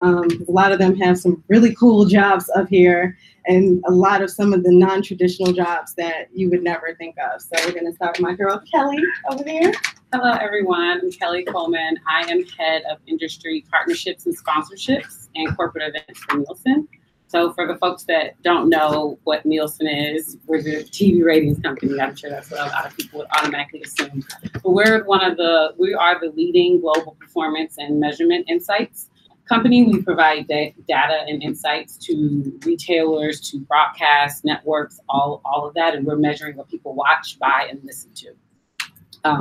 A lot of them have some really cool jobs up here and a lot of some of the non-traditional jobs that you would never think of. So we're going to start with my girl, Kelly, over there. Hello, everyone. I'm Kelly Coleman. I am head of industry partnerships and sponsorships and corporate events for Nielsen. So for the folks that don't know what Nielsen is, we're the TV ratings company. I'm sure that's what a lot of people would automatically assume. But we are the leading global performance and measurement insights company. We provide data and insights to retailers, to broadcast networks, all of that, and we're measuring what people watch, buy, and listen to.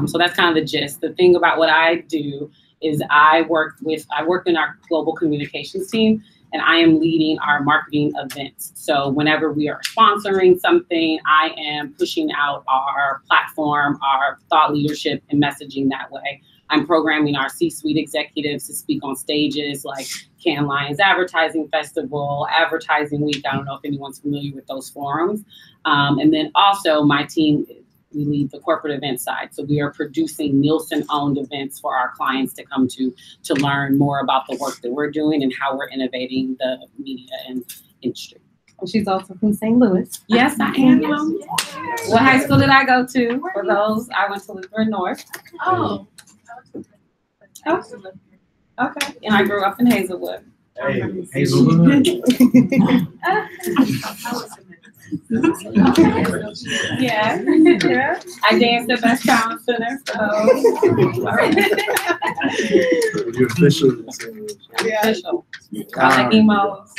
So that's kind of the gist. The thing about what I do is I work in our global communications team, and I am leading our marketing events. So whenever we are sponsoring something, I am pushing out our platform, our thought leadership, and messaging that way. I'm programming our C-suite executives to speak on stages like Cannes Lions Advertising Festival, Advertising Week. I don't know if anyone's familiar with those forums. And then also my team, we lead the corporate event side. So we are producing Nielsen-owned events for our clients to come to learn more about the work that we're doing and how we're innovating the media and industry. And she's also from St. Louis. Yes, I am. What high school did I go to? For those, I went to Lutheran North. Oh. Okay. And I grew up in Hazelwood. Hey, Hazelwood. Yeah. I danced at Best Town Center. So. You're official. Yeah. Official. I like emos.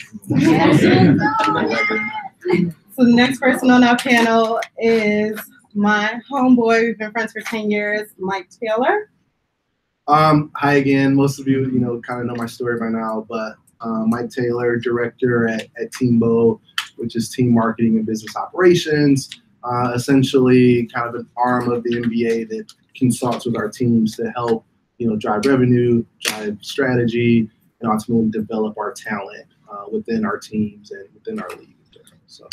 So the next person on our panel is my homeboy. We've been friends for 10 years, Mike Taylor. Hi again. Most of you, kind of know my story by now, but Mike Taylor, director at Teambo, which is team marketing and business operations, essentially kind of an arm of the NBA that consults with our teams to help, drive revenue, drive strategy, and ultimately develop our talent within our teams and within our league. So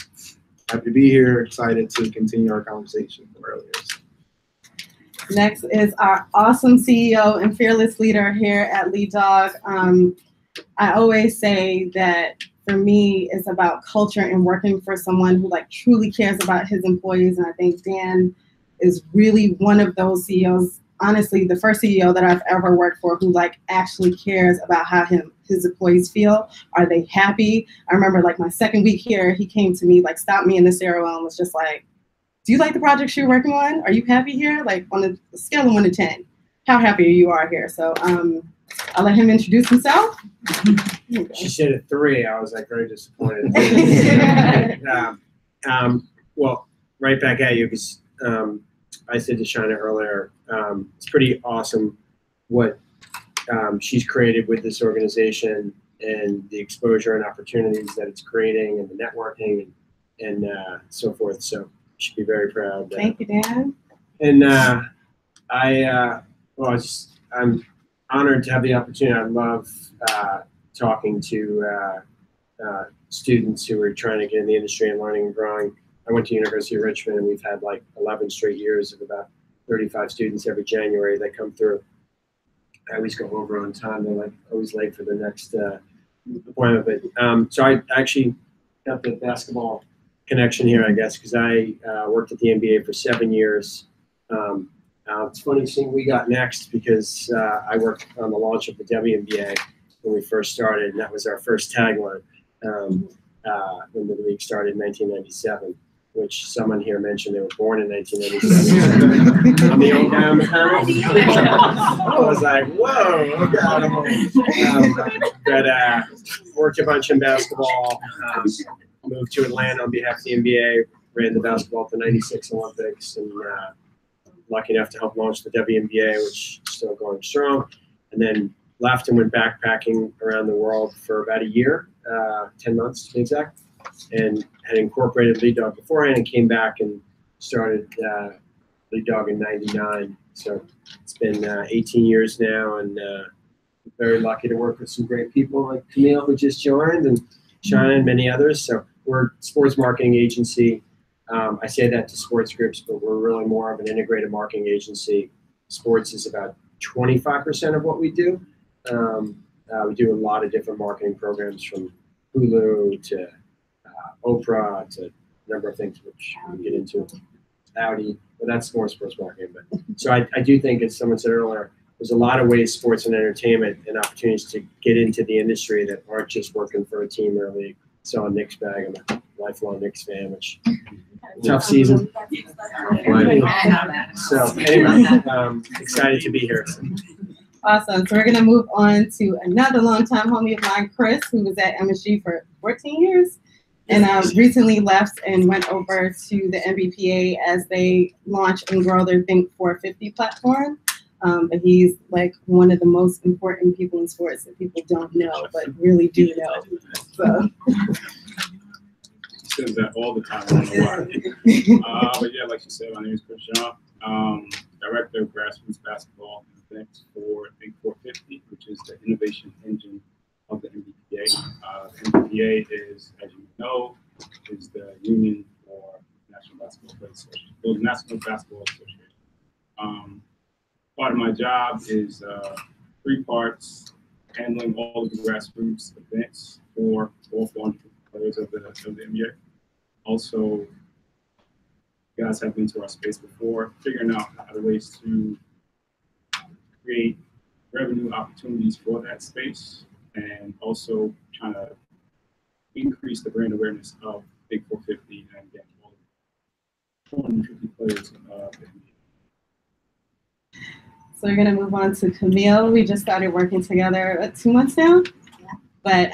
happy to be here, excited to continue our conversation from earlier. Next is our awesome CEO and fearless leader here at Lead Dog. I always say that for me, it's about culture and working for someone who truly cares about his employees. And I think Dan is really one of those CEOs, honestly, the first CEO that I've ever worked for who actually cares about how his employees feel. Are they happy? I remember my second week here, he came to me, stopped me in the stairwell and was just like, do you like the projects you're working on? Are you happy here? On a scale of 1 to 10, how happy you are here? So I'll let him introduce himself. She said a 3. I was very disappointed. Well, right back at you because I said to Shauna earlier, it's pretty awesome what she's created with this organization and the exposure and opportunities that it's creating and the networking and so forth. So should be very proud. Thank you, Dan. And I'm honored to have the opportunity. I love talking to students who are trying to get in the industry and learning and growing. I went to University of Richmond, and we've had 11 straight years of about 35 students every January that come through. I always go over on time. They're always late for the next appointment. But so I actually got the basketball connection here, I guess, because I worked at the NBA for 7 years. It's funny seeing we got next because I worked on the launch of the WNBA when we first started, and that was our first tagline when the league started in 1997, which someone here mentioned they were born in 1997. I'm the old guy on the panel. I was like, whoa, but worked a bunch in basketball. Moved to Atlanta on behalf of the NBA, ran the basketball at the 96 Olympics, and lucky enough to help launch the WNBA, which is still going strong. And then left and went backpacking around the world for about a year, 10 months to be exact, and had incorporated Lead Dog beforehand and came back and started Lead Dog in '99. So it's been 18 years now, and very lucky to work with some great people like Camille, who just joined, and Shauna and many others. So we're a sports marketing agency. I say that to sports groups, but we're really more of an integrated marketing agency. Sports is about 25% of what we do. We do a lot of different marketing programs from Hulu to Oprah to a number of things which we get into. Audi, but that's more sports marketing. But so I do think, as someone said earlier, there's a lot of ways sports and entertainment and opportunities to get into the industry that aren't just working for a team or a league. So a Knicks bag, I'm a lifelong Knicks fan, which tough season. So anyway, excited to be here. Awesome. So we're going to move on to another longtime homie of mine, Chris, who was at MSG for 14 years and recently left and went over to the NBPA as they launch and grow their Think 450 platform. But he's like one of the most important people in sports that people don't know, but really do know. So. He says that all the time. I don't know why. But yeah, like you said, my name is Chris Jean, Director of Grassroots Basketball and Events for Think 450, which is the innovation engine of the NBPA. The NBPA is, as you know, is the union for National Basketball Players Association, the National Basketball Association. Part of my job is 3 parts: handling all of the grassroots events for all 400 players of the NBA. Also, you guys have been to our space before, figuring out how to ways to create revenue opportunities for that space, and also trying to increase the brand awareness of Big 450 and get all 450 players of the NBA. So we're gonna move on to Camille. We just started working together 2 months now, but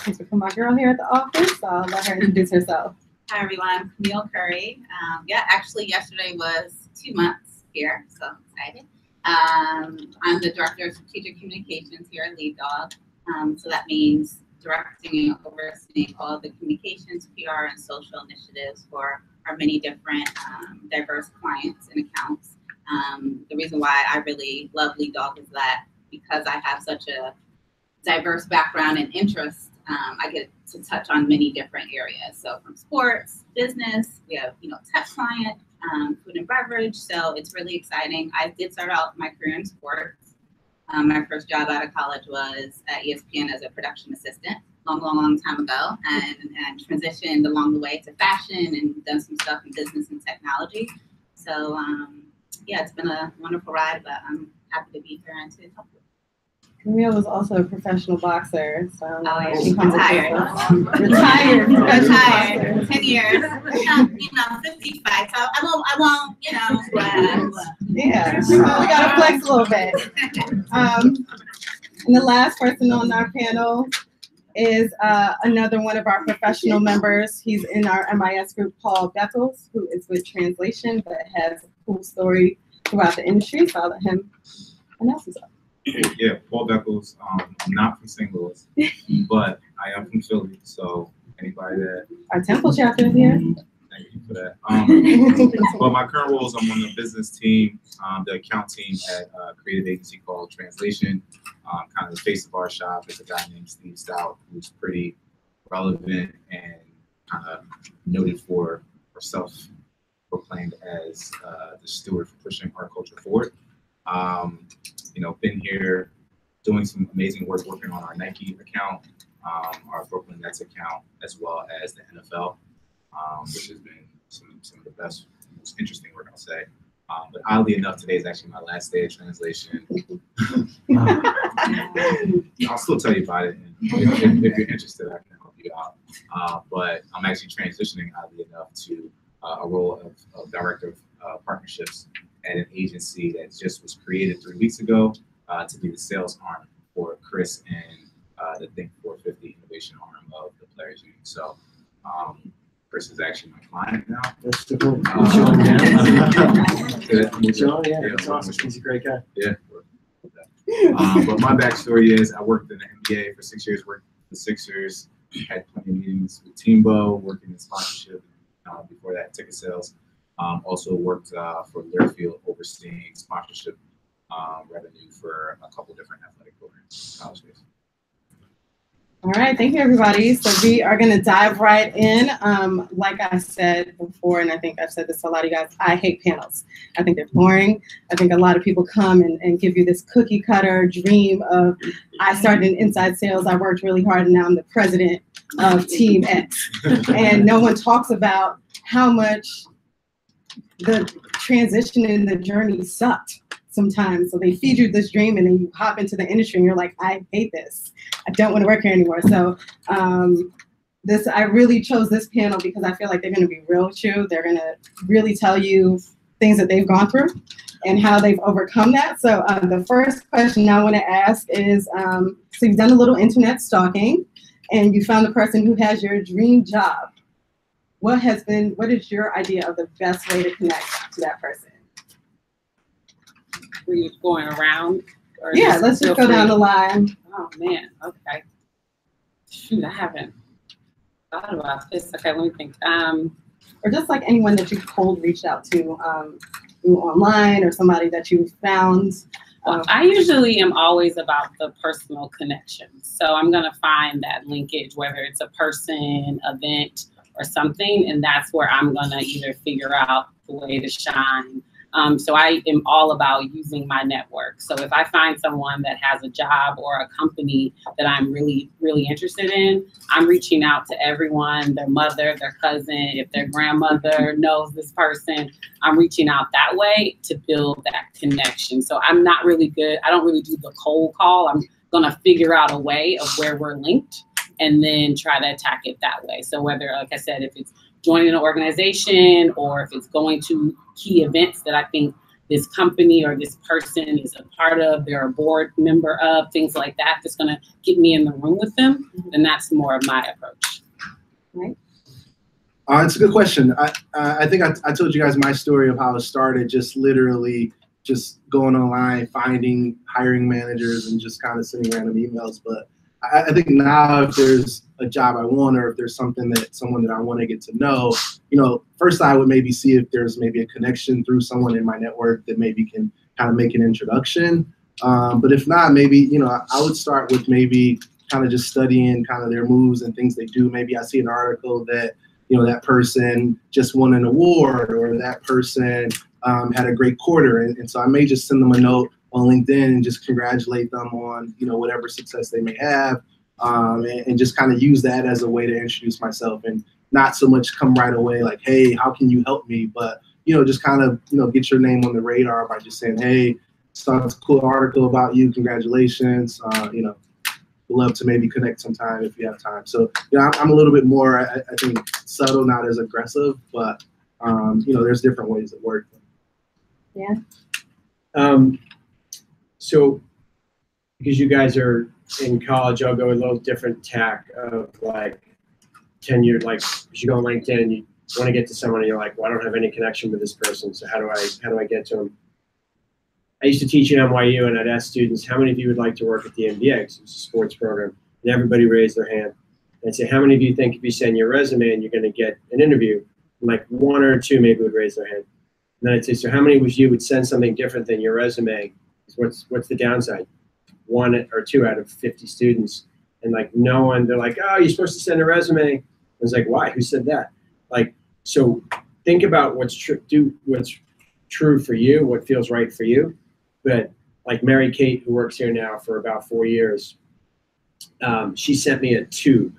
she's become my girl here at the office, so I'll let her introduce herself. Hi everyone, I'm Camille Curry. Actually yesterday was 2 months here, so excited. I'm the Director of Strategic Communications here at Lead Dog. So that means directing and overseeing all of the communications, PR, and social initiatives for our many different diverse clients and accounts. The reason why I really love Lead Dog is that because I have such a diverse background and interest, I get to touch on many different areas. So from sports, business, we have tech client, food and beverage. So it's really exciting. I did start out my career in sports. My first job out of college was at ESPN as a production assistant, long time ago, and transitioned along the way to fashion and done some stuff in business and technology. So yeah, it's been a wonderful ride, but I'm happy to be here and to help you. Camille was also a professional boxer, so retired. Retired professional boxer. 10 years. 55. So I won't, Yeah, we gotta flex a little bit. And the last person on our panel is another one of our professional members. He's in our MIS group, Paul Beckles, who is with Translation, but has a cool story throughout the industry. So I'll let him announce himself. Yeah, Paul Beckles. I'm not from St. Louis, but I am from Philly. So anybody that Our Temple chapter is here. thank you for that. But my current role is I'm on the business team, the account team at a creative agency called Translation. Kind of the face of our shop is a guy named Steve Stout, who's pretty relevant and kind of noted for self-proclaimed as the steward for pushing our culture forward. Been here doing some amazing work working on our Nike account, our Brooklyn Nets account, as well as the NFL, which has been some of the best, most interesting work, I'll say. But oddly enough, today is actually my last day of Translation. I'll still tell you about it. And if you're interested, I can help you out. But I'm actually transitioning, oddly enough, to a role of Director of Partnerships at an agency that just was created 3 weeks ago to be the sales arm for Chris and the Think 450 innovation arm of the Players Union. So Chris is actually my client now. That's the cool. That's awesome. He's a great guy. Yeah. But my backstory is I worked in the NBA for 6 years, worked for the Sixers, had plenty of meetings with Teambo, working in sponsorship, before that, ticket sales. Also worked for Learfield, overseeing sponsorship revenue for a couple different athletic programs, college based. All right, thank you, everybody. So we are going to dive right in. Like I said before, and I think I've said this to a lot of you guys, I hate panels. I think they're boring. I think a lot of people come and give you this cookie cutter dream of, I started in inside sales, I worked really hard, and now I'm the president of Team X. And no one talks about how much the transition in the journey sucked sometimes. So they feed you this dream, and then you hop into the industry and you're like, I hate this. I don't want to work here anymore. So I really chose this panel because I feel like they're going to be real with you. They're going to really tell you things that they've gone through and how they've overcome that. So the first question I want to ask is, so you've done a little internet stalking and you found the person who has your dream job. What is your idea of the best way to connect to that person? Were you going around? Yeah, let's just go down the line. Oh man, okay. Shoot, I haven't thought about this. Okay, let me think. Or just like anyone that you've cold reached out to online, or somebody that you found. I usually am always about the personal connection. So I'm gonna find that linkage, whether it's a person, event, or something, and that's where I'm gonna either figure out the way to shine. So I am all about using my network. So if I find someone that has a job or a company that I'm really, really interested in, I'm reaching out to everyone, their mother, their cousin, if their grandmother knows this person, I'm reaching out that way to build that connection. So I'm not really good. I don't really do the cold call. I'm gonna figure out a way of where we're linked and then try to attack it that way. So whether, like I said, if it's joining an organization or if it's going to key events that I think this company or this person is a part of, they're a board member of, things like that, that's gonna get me in the room with them, then that's more of my approach. Right? It's a good question. I think I told you guys my story of how it started, just literally just going online, finding hiring managers and just kind of sending random emails. But I think now if there's a job I want, or if there's someone that I want to get to know, first I would maybe see if there's maybe a connection through someone in my network that maybe can kind of make an introduction. But if not, maybe, I would start with maybe kind of just studying kind of their moves and things they do. Maybe I see an article that, that person just won an award, or that person had a great quarter. And so I may just send them a note on LinkedIn and just congratulate them on, whatever success they may have, and just kind of use that as a way to introduce myself, and not so much come right away like, hey, how can you help me? But, just kind of, get your name on the radar by just saying, hey, saw this cool article about you, congratulations, we'd love to maybe connect sometime if you have time. So, I'm a little bit more, I think, subtle, not as aggressive, but, there's different ways that work. Yeah. So, because you guys are in college, I'll go a little different tack of like tenure. Like, you go on LinkedIn and you want to get to someone, and you're like, well, I don't have any connection with this person. So how do I get to them? I used to teach at NYU, and I'd ask students, how many of you would like to work at the NBA? It's a sports program, and everybody raised their hand. And I'd say, how many of you think if you send your resume and you're going to get an interview? And like one or two maybe would raise their hand. And then I'd say, so how many of you would send something different than your resume? What's the downside? 1 or 2 out of 50 students, and like no one, they're like, oh, you're supposed to send a resume. I was like, why? Who said that? Like, so think about what's true. Do what's true for you, what feels right for you. But like Mary Kate, who works here now for about 4 years, she sent me a tube,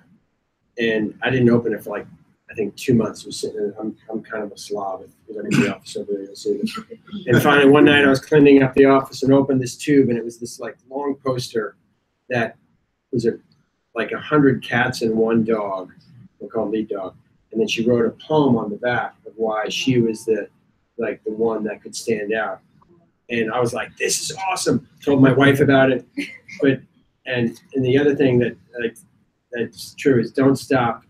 and I didn't open it for like, I think 2 months. Was sitting there. I'm kind of a slob. If you look at the office over there, you'll see this. And finally, one night I was cleaning up the office and opened this tube, and it was this like long poster that was like 100 cats and 1 dog. We'll call lead dog. And then she wrote a poem on the back of why she was the one that could stand out. And I was like, this is awesome. Told my wife about it. And the other thing that's true is don't stop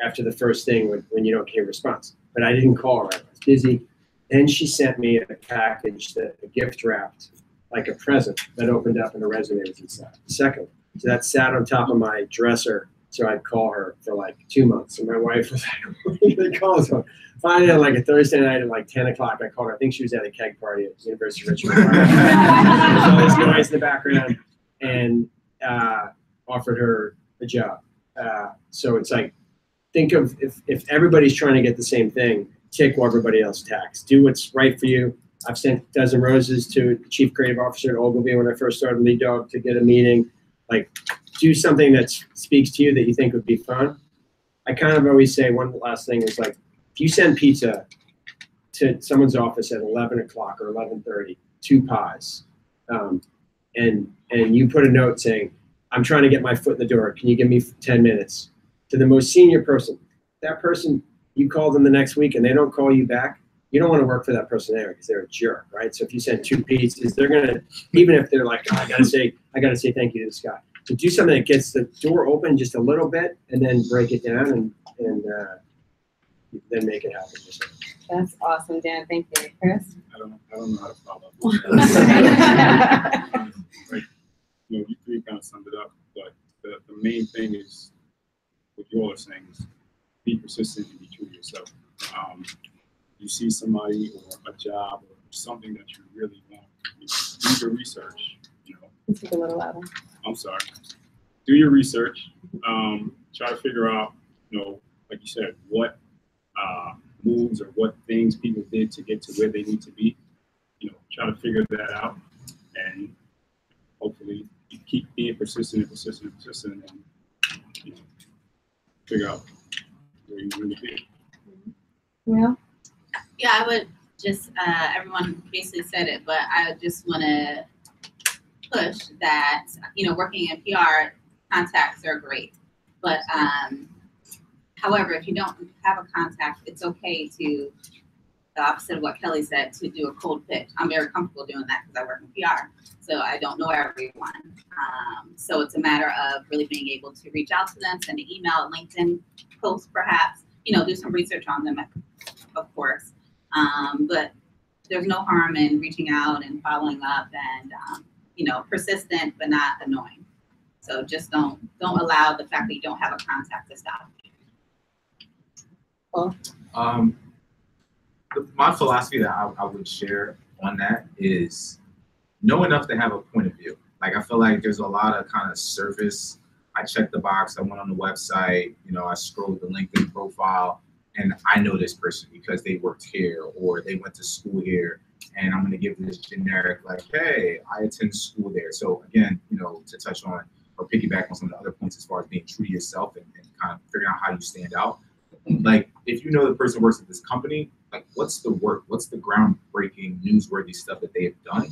after the first thing when you don't get a response. But I didn't call her. I was busy. Then she sent me a package, a gift wrapped, like a present that opened up and a resume was inside. Second, so that sat on top of my dresser, so I'd call her for like 2 months. And my wife was like, what are you going to call her? Finally, on like a Thursday night at like 10 o'clock, I called her. I think she was at a keg party at the University of Richmond. There's all this noise in the background, and offered her a job. So it's like, think of if everybody's trying to get the same thing, take what everybody else tax. Do what's right for you. I've sent a dozen roses to the chief creative officer at Ogilvy when I first started Lead Dog to get a meeting. Like, do something that speaks to you that you think would be fun. I kind of always say one last thing is like, if you send pizza to someone's office at 11 o'clock or 11:30, 2 pies, and you put a note saying, I'm trying to get my foot in the door. Can you give me 10 minutes? To the most senior person, that person, you call them the next week and they don't call you back, you don't want to work for that person there because they're a jerk, right? So if you send 2 pizzas, they're gonna, even if they're like, oh, I gotta say thank you to this guy. So do something that gets the door open just a little bit and then break it down and then make it happen. That's awesome, Dan. Thank you, Chris. I don't know how to follow up. Like, you three kind of summed it up, but the main thing is what you all are saying is be persistent and be true to yourself. You see somebody or a job or something that you really want, do your research. Speak a little louder. I'm sorry. Do your research. Try to figure out, like you said, what moves or what things people did to get to where they need to be. Try to figure that out, and hopefully you keep being persistent, and figure out where you really be. Yeah. Yeah, I would just, everyone basically said it, but I just want to push that, working in PR, contacts are great. But however, if you don't have a contact, it's okay to, the opposite of what Kelly said, to do a cold pitch. I'm very comfortable doing that because I work in PR. So I don't know everyone. So it's a matter of really being able to reach out to them, send an email, a LinkedIn post perhaps, do some research on them, of course. But there's no harm in reaching out and following up and, persistent but not annoying. So just don't allow the fact that you don't have a contact to stop you. Cool. My philosophy that I would share on that is know enough to have a point of view. Like, I feel like there's a lot of kind of surface. I checked the box, I went on the website, I scrolled the LinkedIn profile, and I know this person because they worked here or they went to school here, and I'm going to give this generic, like, hey, I attend school there. So again, to touch on or piggyback on some of the other points as far as being true to yourself and kind of figuring out how you stand out. Like, if you know the person works at this company, like, what's the work, what's the groundbreaking, newsworthy stuff that they have done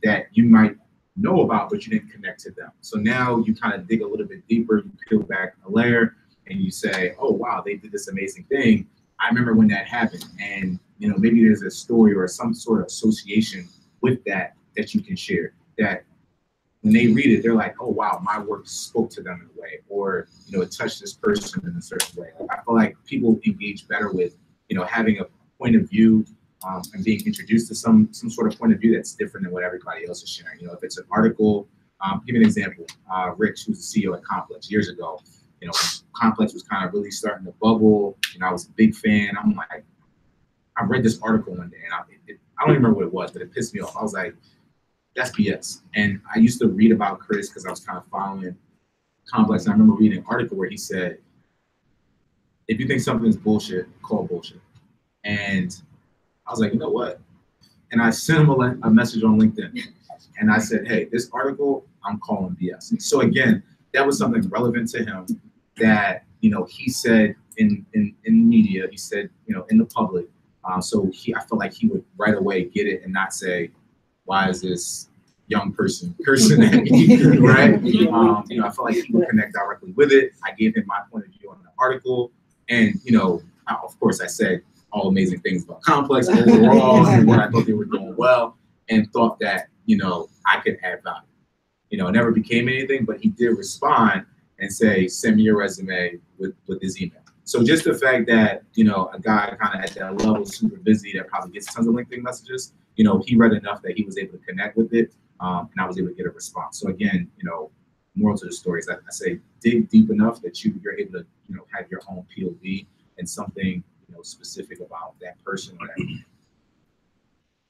that you might know about, but you didn't connect to them. So now you kind of dig a little bit deeper, you peel back a layer, and you say, oh, wow, they did this amazing thing. I remember when that happened. And, maybe there's a story or some sort of association with that you can share, that when they read it, they're like, oh, wow, my work spoke to them in a way, or, it touched this person in a certain way. I feel like people engage better with, having a point of view and being introduced to some sort of point of view that's different than what everybody else is sharing. If it's an article, give me an example. Rich, who's the CEO at Complex years ago, Complex was kind of really starting to bubble, and I was a big fan. I'm like, I read this article one day, and I don't even remember what it was, but it pissed me off. I was like, that's BS. And I used to read about Chris because I was kind of following Complex, and I remember reading an article where he said, if you think something's bullshit, call bullshit. And I was like, you know what? And I sent him a message on LinkedIn, and I said, hey, this article, I'm calling BS. So again, that was something relevant to him that, he said in media, he said, in the public. So I felt like he would right away get it and not say, why is this young person cursing at me, right? I felt like he would connect directly with it. I gave him my point of view on the article. And, of course, I said all amazing things about Complex overall and what I thought they were doing well, and thought that, I could add value. It never became anything, but he did respond and say, send me your resume with his email. So just the fact that, a guy kind of at that level, super busy, that probably gets tons of LinkedIn messages, he read enough that he was able to connect with it, and I was able to get a response. So again, moral to the story is that I say dig deep enough that you're able to, have your own POV and something, specific about that person or that.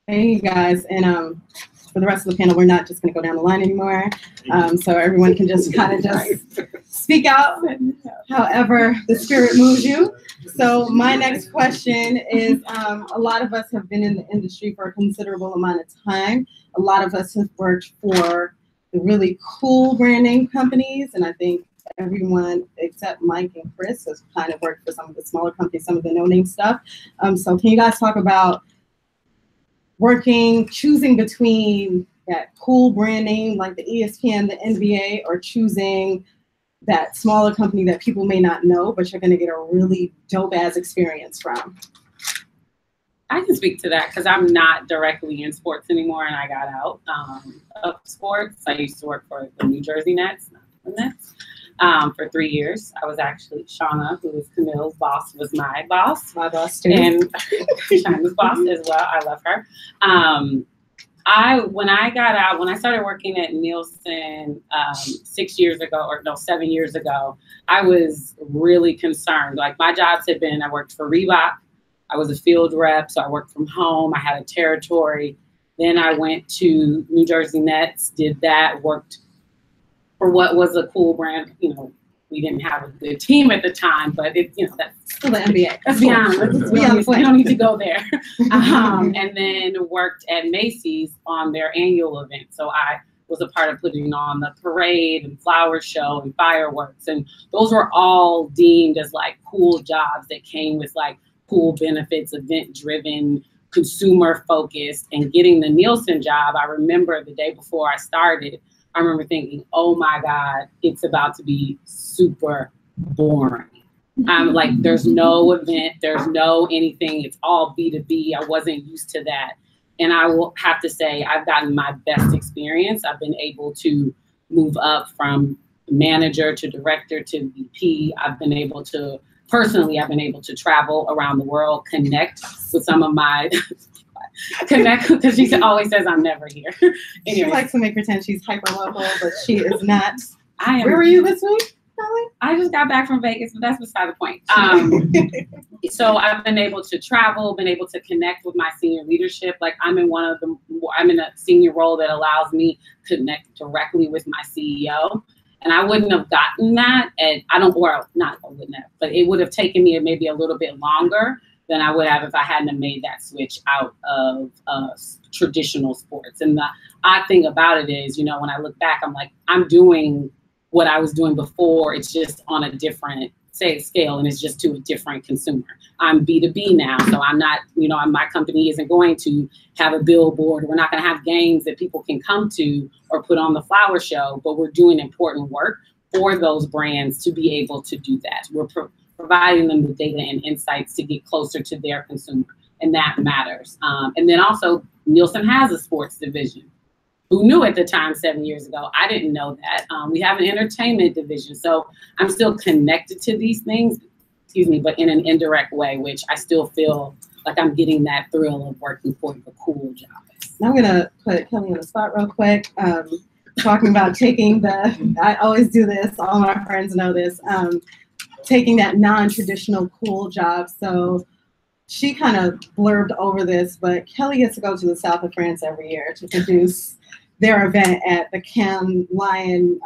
Hey guys, and for the rest of the panel, we're not just going to go down the line anymore. So everyone can just kind of just speak out however the spirit moves you. So my next question is, a lot of us have been in the industry for a considerable amount of time. A lot of us have worked for the really cool brand name companies, and I think everyone except Mike and Chris has kind of worked for some of the smaller companies, some of the no-name stuff. So can you guys talk about choosing between that cool brand name like the ESPN, the NBA, or choosing that smaller company that people may not know, but you're going to get a really dope-ass experience from? I can speak to that because I'm not directly in sports anymore, and I got out of sports. I used to work for the New Jersey Nets, not the Nets, for 3 years. I was actually, Shauna, who is Camille's boss, was my boss. My boss too. And Shauna's boss as well. I love her. When I got out, when I started working at Nielsen 7 years ago, I was really concerned. Like, my jobs had been, I worked for Reebok. I was a field rep, so I worked from home. I had a territory. Then I went to New Jersey Nets, did that, worked for what was a cool brand. You know, we didn't have a good team at the time, but it, you know, that's still the NBA. Let's be honest. We don't need to go there. And then worked at Macy's on their annual event. So I was a part of putting on the parade and flower show and fireworks. And those were all deemed as like cool jobs that came with like cool benefits, event driven, consumer focused. And getting the Nielsen job, I remember the day before I started, I remember thinking, oh my God, it's about to be super boring. I'm like, there's no event, there's no anything, it's all B2B. I wasn't used to that. And I will have to say, I've gotten my best experience. I've been able to move up from manager to director to VP. I've been able to travel around the world, connect with some of my, because she always says I'm never here. She likes to make pretend she's hyper local, but she is not. I am. Where were you this week? I just got back from Vegas, but that's beside the point. So I've been able to travel, been able to connect with my senior leadership. Like, I'm in a senior role that allows me to connect directly with my CEO. And I wouldn't have gotten that, but it would have taken me maybe a little bit longer than I would have if I hadn't have made that switch out of traditional sports. And the odd thing about it is, you know, when I look back, I'm like, I'm doing what I was doing before. It's just on a different scale, and it's just to a different consumer. I'm B2B now, so I'm not, you know, my company isn't going to have a billboard. We're not going to have games that people can come to or put on the flower show, but we're doing important work for those brands to be able to do that. We're providing them with data and insights to get closer to their consumer, and that matters. And then also, Nielsen has a sports division. Who knew at the time 7 years ago? I didn't know that. We have an entertainment division. So I'm still connected to these things, but in an indirect way, which I still feel like I'm getting that thrill of working for the cool jobs. I'm going to put Kelly on the spot real quick. Talking about taking I always do this, all my friends know this, taking that non-traditional cool job. So she kind of blurbed over this, but Kelly gets to go to the south of France every year to produce their event at the Cannes Lion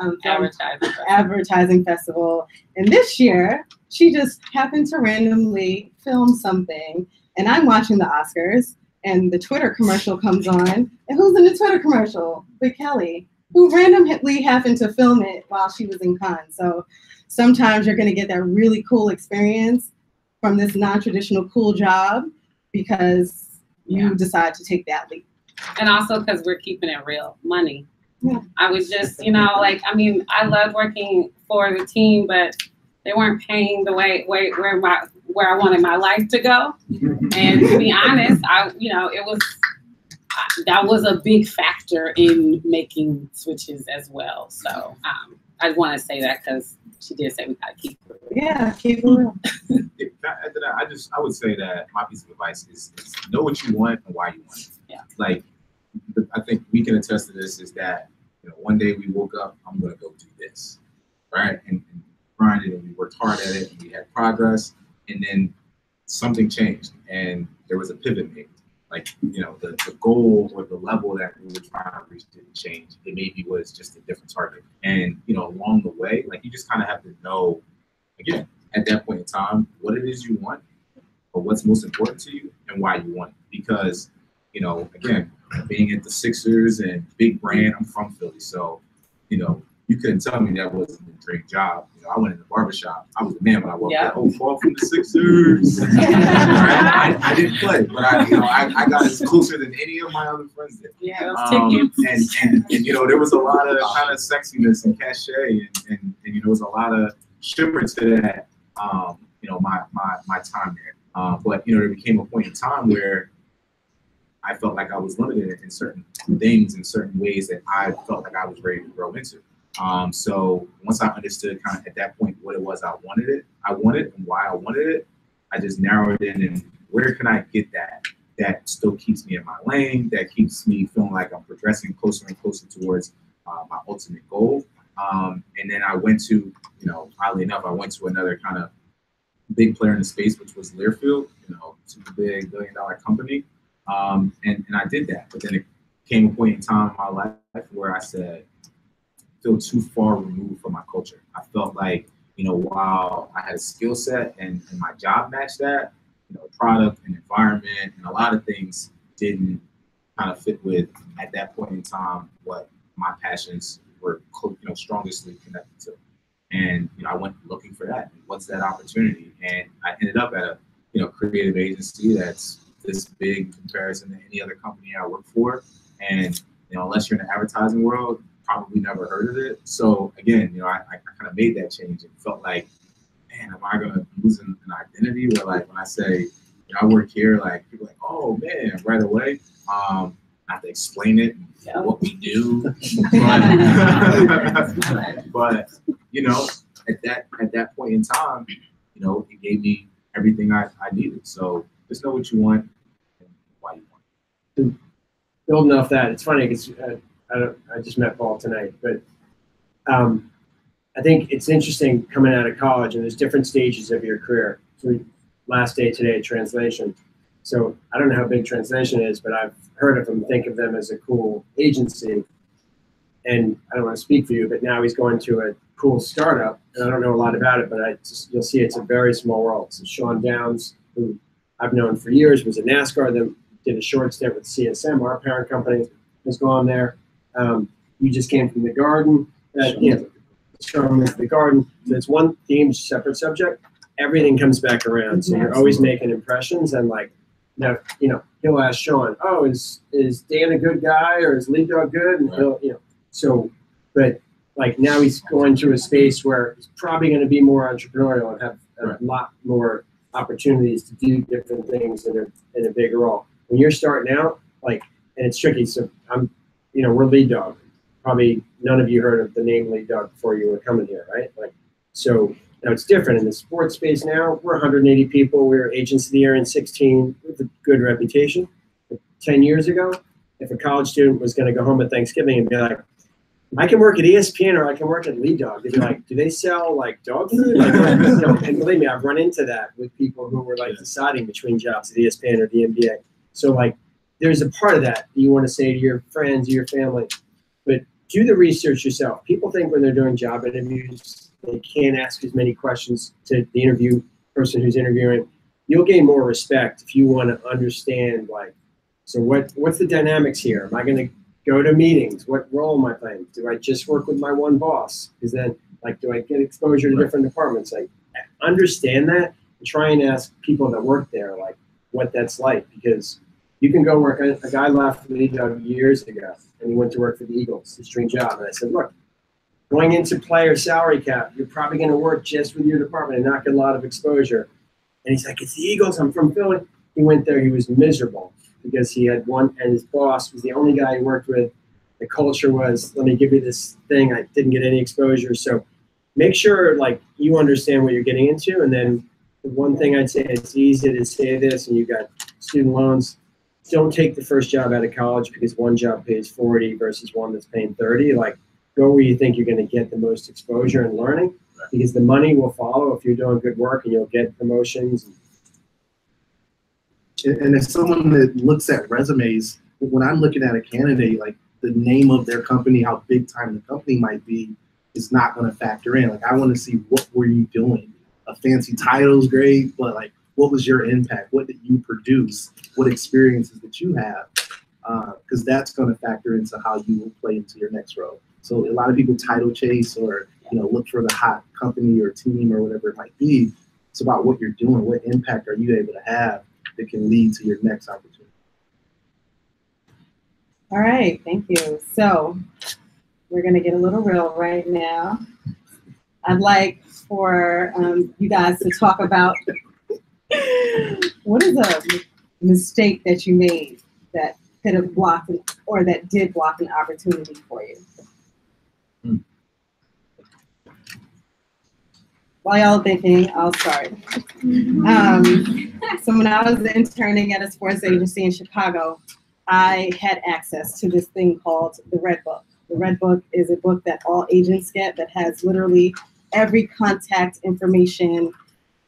Advertising Festival. And this year, she just happened to randomly film something. And I'm watching the Oscars, and the Twitter commercial comes on. And who's in the Twitter commercial? But Kelly, who randomly happened to film it while she was in Cannes. So sometimes you're going to get that really cool experience from this non-traditional cool job because you decide to take that leap. And also because we're keeping it real, money. Yeah. I was just, you know, like, I mean, I loved working for the team, but they weren't paying the way where I wanted my life to go. And to be honest, that was a big factor in making switches as well. So I want to say that because she did say we got to keep it real. Yeah, keep it real. I would say that my piece of advice is know what you want and why you want it. Yeah. Like, I think we can attest to this, is that, you know, one day we woke up, I'm going to go do this, right? And grinded, and we worked hard at it, and we had progress, and then something changed, and there was a pivot made. like, you know, the goal or the level that we were trying to reach didn't change. It maybe was just a different target. And, you know, along the way, like, you just kind of have to know, again, at that point in time, what it is you want, or what's most important to you, and why you want it. Because, you know, again, being at the Sixers and big brand, I'm from Philly, so, you know, you couldn't tell me that wasn't a dream job. You know, I went in the barbershop. I was the man when I walked out. Oh, fall from the Sixers. Right? I didn't play, but I got as closer than any of my other friends did. Yeah, those tickets. And you know, there was a lot of kind of sexiness and cachet, and you know, there was a lot of shimmer to that. You know, my time there. But you know, there became a point in time where I felt like I was limited in certain things, in certain ways that I felt like I was ready to grow into. So once I understood kind of at that point what it was I wanted, and why I wanted it, I just narrowed it in and where can I get that still keeps me in my lane, that keeps me feeling like I'm progressing closer and closer towards my ultimate goal. And then I went to, you know, oddly enough, I went to another kind of big player in the space, which was Learfield, you know, super big $1 billion company. And I did that, but then it came a point in time in my life where I said, I feel too far removed from my culture. I felt like, you know, while I had a skill set and my job matched that, you know, product and environment and a lot of things didn't kind of fit with, at that point in time, what my passions were, you know, strongestly connected to. And, you know, I went looking for that. What's that opportunity? And I ended up at a, you know, creative agency that's this big in comparison to any other company I work for. And, you know, unless you're in the advertising world, probably never heard of it. So again, you know, I kind of made that change and felt like, man, am I going to lose an identity where, like, when I say, you know, I work here, like, people are like, oh man, right away. I have to explain it, what we do. But you know, at that point in time, you know, it gave me everything I needed. So just know what you want and why you want it. Building off that, it's funny because I just met Paul tonight, but I think it's interesting coming out of college, and there's different stages of your career. So last day today, translation. So I don't know how big translation is, but I've heard of them, think of them as a cool agency. And I don't want to speak for you, but now he's going to a cool startup, and I don't know a lot about it, but you'll see it's a very small world. So Sean Downs, who I've known for years, was a NASCAR, then did a short stint with CSM, our parent company, has gone there. You just came from the Garden. Sean was the Garden. So it's one theme, separate subject. Everything comes back around. So you're always making impressions, and like, now, you know, he'll ask Sean, oh, is Dan a good guy, or is Lead Dog good? And he'll, you know, so, but like now he's going to a space where he's probably going to be more entrepreneurial and have a lot more opportunities to do different things in a bigger role. When you're starting out, like, and it's tricky. So you know, we're Lead Dog. Probably none of you heard of the name Lead Dog before you were coming here, right? Like, so now it's different in the sports space. Now we're 180 people. We were Agents of the Year in 16 with a good reputation. But 10 years ago, if a college student was going to go home at Thanksgiving and be like, I can work at ESPN or I can work at Lead Dog, they'd be like, do they sell like dog food? Like, you know, and believe me, I've run into that with people who were like deciding between jobs at ESPN or the NBA. So like, there's a part of that you want to say to your friends, your family, but do the research yourself. People think when they're doing job interviews, they can't ask as many questions to the interview person who's interviewing. You'll gain more respect if you want to understand, like, so what's the dynamics here? Am I going to go to meetings? What role am I playing? Do I just work with my one boss? Because then, like, do I get exposure to different departments? Like, understand that and try and ask people that work there, like, what that's like. Because you can go work. A guy left Lead Dog years ago, and he went to work for the Eagles, his dream job. And I said, look, going into player salary cap, you're probably going to work just with your department and not get a lot of exposure. And he's like, it's the Eagles. I'm from Philly. He went there. He was miserable because he had one, and his boss was the only guy he worked with. The culture was, let me give you this thing. I didn't get any exposure. So make sure, like, you understand what you're getting into. And then the one thing I'd say, it's easy to say this, and you got student loans. Don't take the first job out of college because one job pays 40 versus one that's paying 30. Like, go where you think you're going to get the most exposure and learning, because the money will follow if you're doing good work, and you'll get promotions. And as someone that looks at resumes, when I'm looking at a candidate, like the name of their company, how big time the company might be, is not going to factor in. Like I want to see what were you doing. A fancy title is great, but like what was your impact? What did you produce? What experiences that you have? Because that's going to factor into how you will play into your next role. So a lot of people title chase or look for the hot company or team or whatever it might be. It's about what you're doing. What impact are you able to have that can lead to your next opportunity? All right, thank you. So we're going to get a little real right now. I'd like for you guys to talk about what is a mistake that you made that could have blocked or that did block an opportunity for you. While y'all thinking, I'll start. So when I was interning at a sports agency in Chicago, I had access to this thing called the Red Book. The Red Book is a book that all agents get that has literally every contact information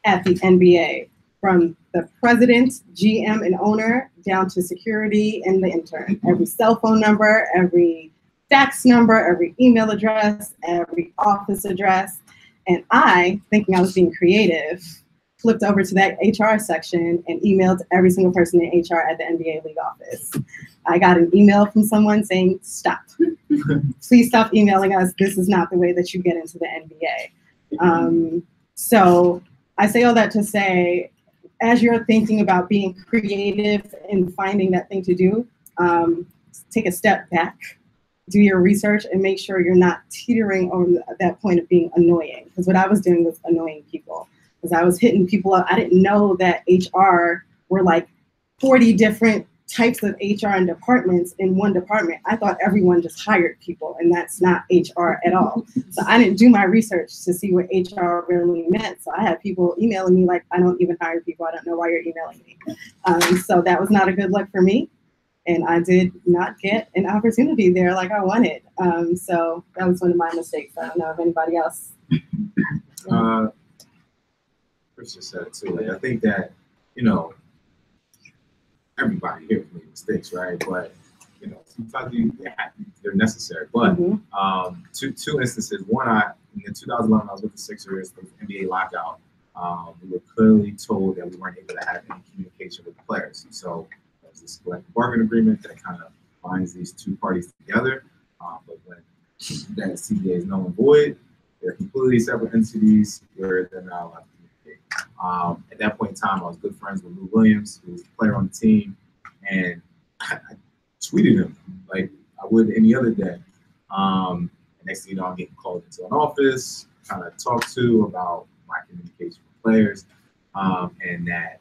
at the NBA, from the president, GM, and owner down to security and the intern. Every cell phone number, every fax number, every email address, every office address. And I, thinking I was being creative, flipped over to that HR section and emailed every single person in HR at the NBA league office. I got an email from someone saying, stop. Please stop emailing us. This is not the way that you get into the NBA. So I say all that to say, as you're thinking about being creative and finding that thing to do, take a step back, do your research, and make sure you're not teetering on that point of being annoying. Because what I was doing was annoying people. Because I was hitting people up. I didn't know that HR were like 40 different types of HR and departments in one department. I thought everyone just hired people, and that's not HR at all. So I didn't do my research to see what HR really meant. So I had people emailing me like, I don't even hire people. I don't know why you're emailing me. So that was not a good look for me. And I did not get an opportunity there like I wanted. So that was one of my mistakes. I don't know if anybody else. Chris just said it too. Like, I think that, everybody here made mistakes, right? But, sometimes they're necessary. But two instances. One, in 2011, I was with the Sixers, the NBA lockout. We were clearly told that we weren't able to have any communication with the players. So there's this collective bargaining agreement that kind of binds these two parties together. But when that CBA is null and void, they're completely separate entities where they're not allowed to communicate. At that point in time, I was good friends with Lou Williams, who was a player on the team, and I tweeted him like I would any other day. And next thing you know, I'm getting called into an office, kind of talked to about my communication with players, and that,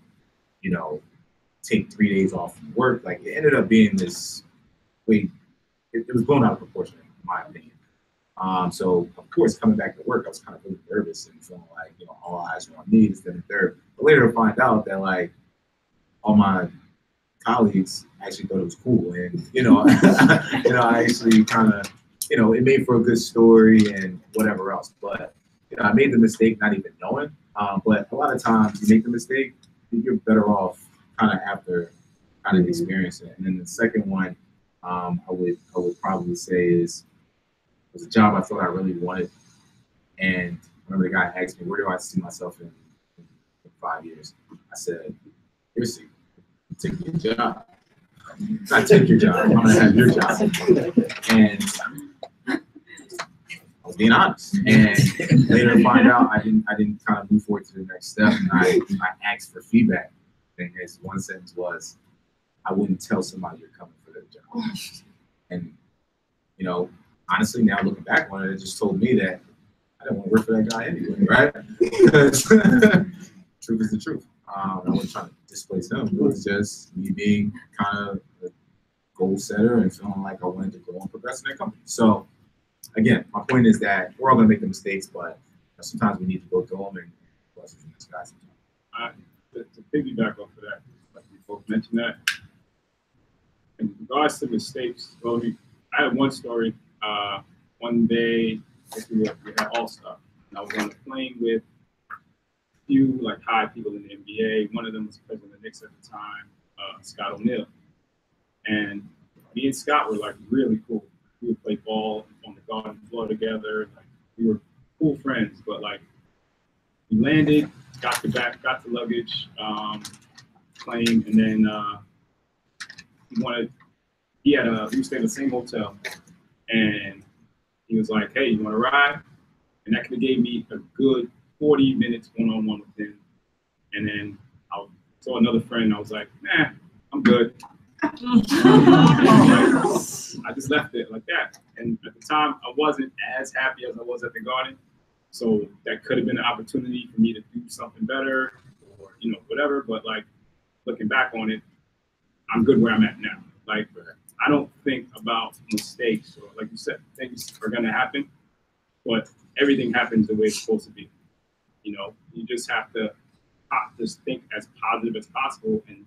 take 3 days off from work. Like, it ended up being this way, it was blown out of proportion, in my opinion. So of course, coming back to work, I was kind of really nervous and feeling like, all eyes were on me, this, that, and third. But later to find out that like all my colleagues actually thought it was cool, and I actually kind of, it made for a good story and whatever else. But I made the mistake not even knowing. But a lot of times you make the mistake, you're better off kind of after kind of experiencing it. And then the second one, I would probably say is, it was a job I thought I really wanted. And I remember the guy asked me, where do I see myself in 5 years? I said, seriously, take your job. Not take your job, I'm gonna have your job. And I was being honest. And later find out I didn't kind of move forward to the next step. And I asked for feedback. And his one sentence was, I wouldn't tell somebody you're coming for their job. And honestly, now looking back on it, it just told me that I didn't want to work for that guy anyway, right? Because truth is the truth. I wasn't trying to displace him. It was just me being kind of a goal setter and feeling like I wanted to grow and progress in that company. So again, my point is that we're all going to make the mistakes, but sometimes we need to go through them and blessings in disguise. To piggyback off of that, like you both mentioned that, in regards to mistakes, well, I had one story. One day, we had All-Star, and I was on a plane with a few high people in the NBA. One of them was president of the Knicks at the time. Scott O'Neal. And me and Scott were like really cool. We would play ball on the garden floor together. Like, we were cool friends, but like we landed, got the luggage, plane, and then we stayed in the same hotel, and he was like, "Hey, you want to ride?" And that could have gave me a good 40 minutes one-on-one with him. And then I saw another friend. I was like, "Nah, I'm good." I just left it like that. And at the time, I wasn't as happy as I was at the Garden. So that could have been an opportunity for me to do something better or, whatever. But like looking back on it, I'm good where I'm at now. Like, I don't think about mistakes or, like you said, things are going to happen, but everything happens the way it's supposed to be. You just have to just think as positive as possible and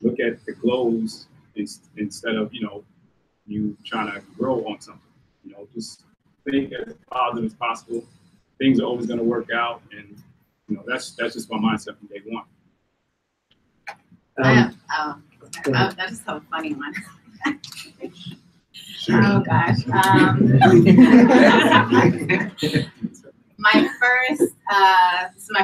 look at the glows instead of, you trying to grow on something. Just think as positive as possible. Things are always going to work out, and that's just my mindset from day one. I just have a funny one. Oh gosh. My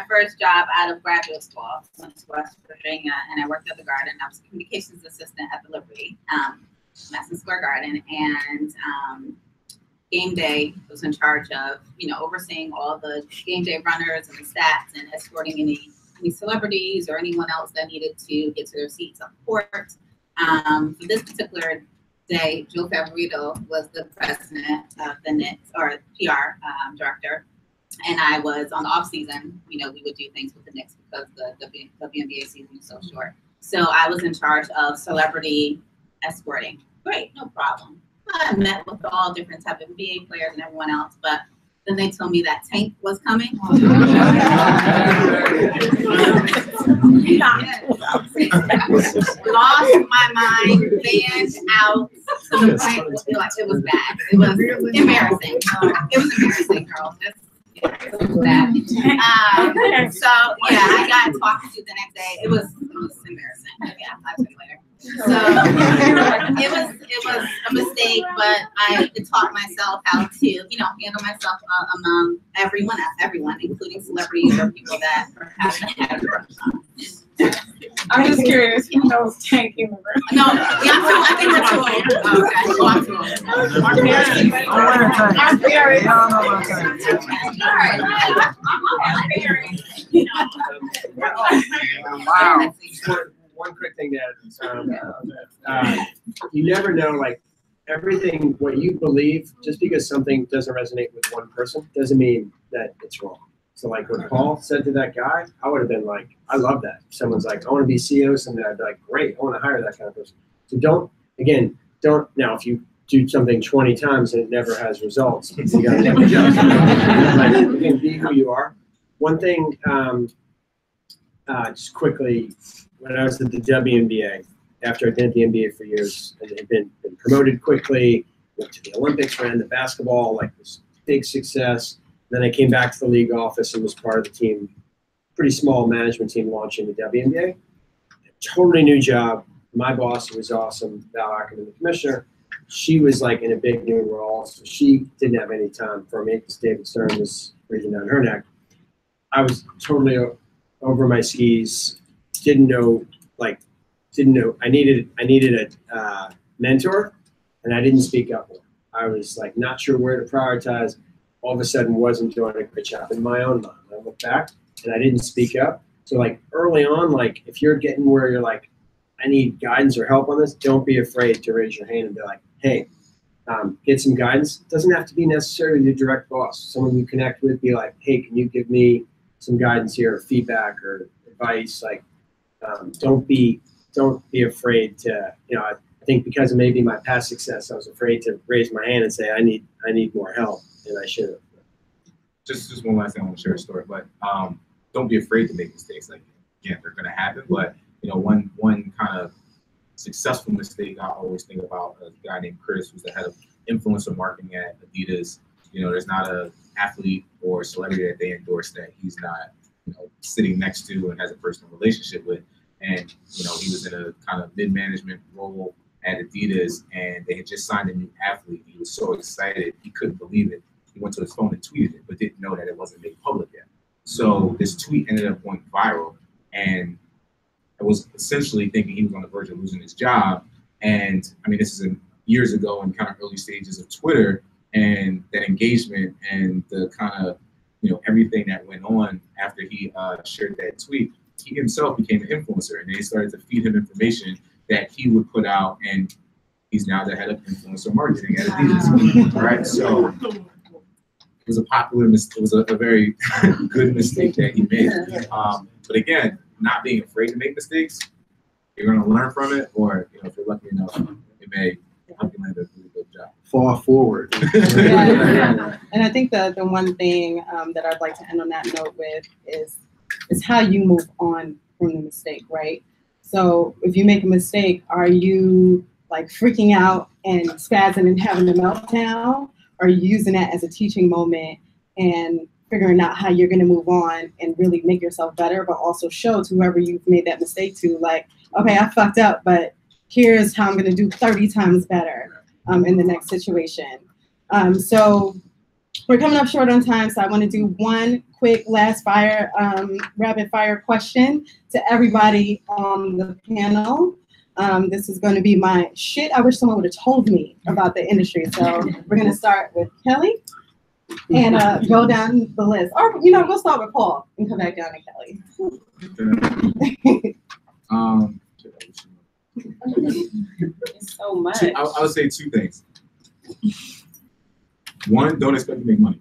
first job out of graduate school, I went to West Virginia, and I worked at the Garden. I was a communications assistant at the Liberty, Madison Square Garden, and game day was in charge of, overseeing all the game day runners and the stats and escorting any celebrities or anyone else that needed to get to their seats on the court. For this particular day, Joe Favorito was the president of the Knicks, or PR director, and I was on the off season. We would do things with the Knicks because the WNBA season is so short. So I was in charge of celebrity escorting. Great, no problem. I met with all different type of NBA players and everyone else, but then they told me that Tank was coming. Lost my mind, fanned out to the point it was bad. It was embarrassing. It was embarrassing, girls. It was bad. So yeah, I got talked to the next day. It was embarrassing. Yeah, I'll tell you later. So it was a mistake, but I taught myself how to, handle myself among everyone, including celebrities or people that perhaps had a crush on. I'm just curious. Who knows Tank in the room? No, yeah, I think we're too old. Okay, well, I'm too old. Wow. One quick thing to add. You never know, like, everything, what you believe, just because something doesn't resonate with one person doesn't mean that it's wrong. So like when Paul said to that guy, I would have been like, I love that. If someone's like, I want to be CEO, something, I'd be like, great, I want to hire that kind of person. So don't, now if you do something 20 times and it never has results, you got to adjust. Like, again, be who you are. One thing, just quickly, when I was at the WNBA, after I'd been at the NBA for years and had been promoted quickly, went to the Olympics, ran the basketball, like this big success. Then I came back to the league office and was part of the team, pretty small management team launching the WNBA. Totally new job. My boss, who was awesome, Val Ackerman, the commissioner, she was like in a big new role, so she didn't have any time for me because David Stern was breathing down her neck. I was totally over my skis. Didn't know. I needed a mentor, and I didn't speak up more. I was like not sure where to prioritize. All of a sudden, wasn't doing a good job in my own mind. I look back, and I didn't speak up. So like early on, like if you're getting where you're like, I need guidance or help on this, don't be afraid to raise your hand and be like, hey, get some guidance. It doesn't have to be necessarily your direct boss. Someone you connect with, be like, hey, can you give me some guidance here, or feedback or advice? Like, don't be afraid to, I think because of maybe my past success, I was afraid to raise my hand and say, I need more help, and I should have. Just one last thing, I want to share a story, but don't be afraid to make mistakes. Like, again, they're going to happen, but one kind of successful mistake I always think about, a guy named Chris, who's the head of influencer marketing at Adidas. There's not an athlete or celebrity that they endorse that he's not, sitting next to and has a personal relationship with. and he was in a kind of mid-management role at Adidas, and they had just signed a new athlete. He was so excited, he couldn't believe it. He went to his phone and tweeted it, but didn't know that it wasn't made public yet. So this tweet ended up going viral, and I was essentially thinking he was on the verge of losing his job. And I mean, this is years ago in kind of early stages of Twitter, and that engagement and the kind of, everything that went on after he shared that tweet. He himself became an influencer, and they started to feed him information that he would put out, and he's now the head of influencer marketing at Adidas. Right? So it was a popular mistake. It was a very good mistake that he made. But again, not being afraid to make mistakes, you're going to learn from it, or if you're lucky enough, it may help you land a really good job. Fall forward. Yeah. And I think the one thing that I'd like to end on that note with is how you move on from the mistake, right? So if you make a mistake, are you like freaking out and spazzing and having a meltdown? Or are you using that as a teaching moment and figuring out how you're going to move on and really make yourself better, but also show to whoever you've made that mistake to, like, okay, I fucked up, but here's how I'm going to do 30 times better in the next situation. So we're coming up short on time, so I want to do one quick last rapid fire question to everybody on the panel. This is going to be my shit I wish someone would have told me about the industry. So we're going to start with Kelly and go down the list. Or, we'll start with Paul and come back down to Kelly. It's so much. I would say two things. One, don't expect to make money.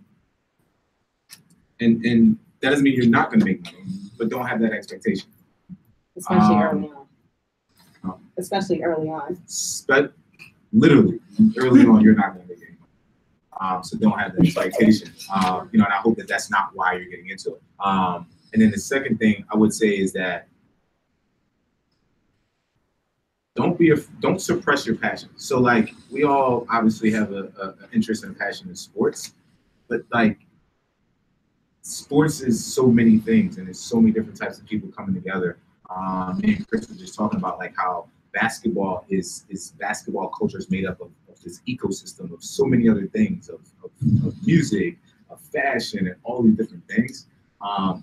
And that doesn't mean you're not going to make money, but don't have that expectation. Especially early on. Especially early on. Literally, early on, you're not going to make any money. So don't have that expectation. And I hope that that's not why you're getting into it. And then the second thing I would say is that don't suppress your passion. So like we all obviously have an interest and passion in sports, but like sports is so many things, and there's so many different types of people coming together. Me and Chris were just talking about like how basketball basketball culture is made up of this ecosystem of so many other things, of music, of fashion, and all these different things.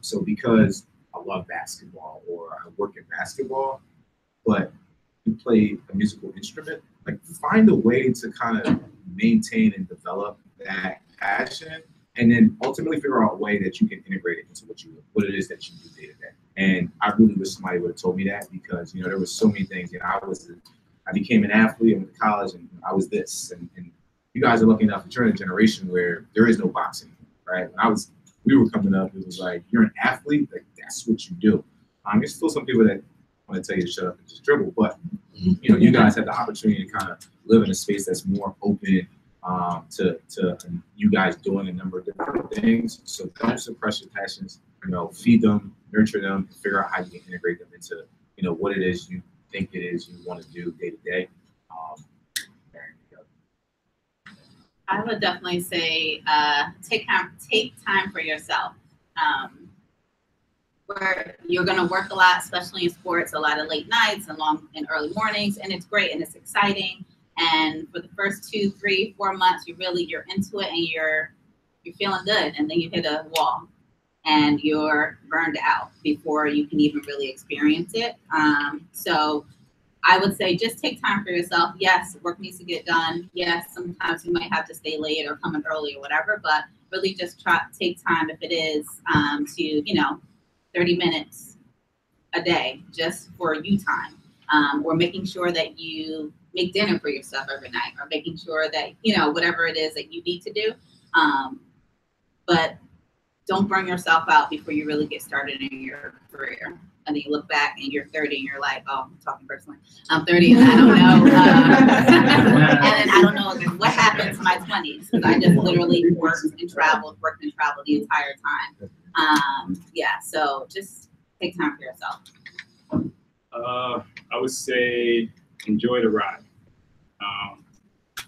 So because I love basketball or I work in basketball, but you play a musical instrument, like find a way to kind of maintain and develop that passion, and then ultimately figure out a way that you can integrate it into what it is that you do day to day. And I really wish somebody would have told me that, because there was so many things. I became an athlete, I went to college, and I was this. And you guys are lucky enough that you're in a generation where there is no boxing, right? When we were coming up, it was like, you're an athlete, like that's what you do. There's still some people that want to tell you to shut up and just dribble, but you guys have the opportunity to kind of live in a space that's more open to you guys doing a number of different things. So don't suppress your passions, feed them, nurture them, and figure out how you can integrate them into what it is you think it is you want to do day to day. I would definitely say take time for yourself. Where you're going to work a lot, especially in sports, a lot of late nights and long and early mornings, and it's great and it's exciting. And for the first 2, 3, 4 months, you're into it and you're feeling good, and then you hit a wall and you're burned out before you can even really experience it. So I would say just take time for yourself. Yes, work needs to get done. Yes, sometimes you might have to stay late or come in early or whatever, but really just take time, if it is to 30 minutes a day just for you time, or making sure that you make dinner for yourself every night, or making sure that, whatever it is that you need to do. But don't burn yourself out before you really get started in your career. And then you look back and you're 30 and you're like, oh, I'm talking personally. I'm 30 and I don't know. And then I don't know what happened to my 20s, because I just literally worked and traveled the entire time. So just take time for yourself. I would say enjoy the ride.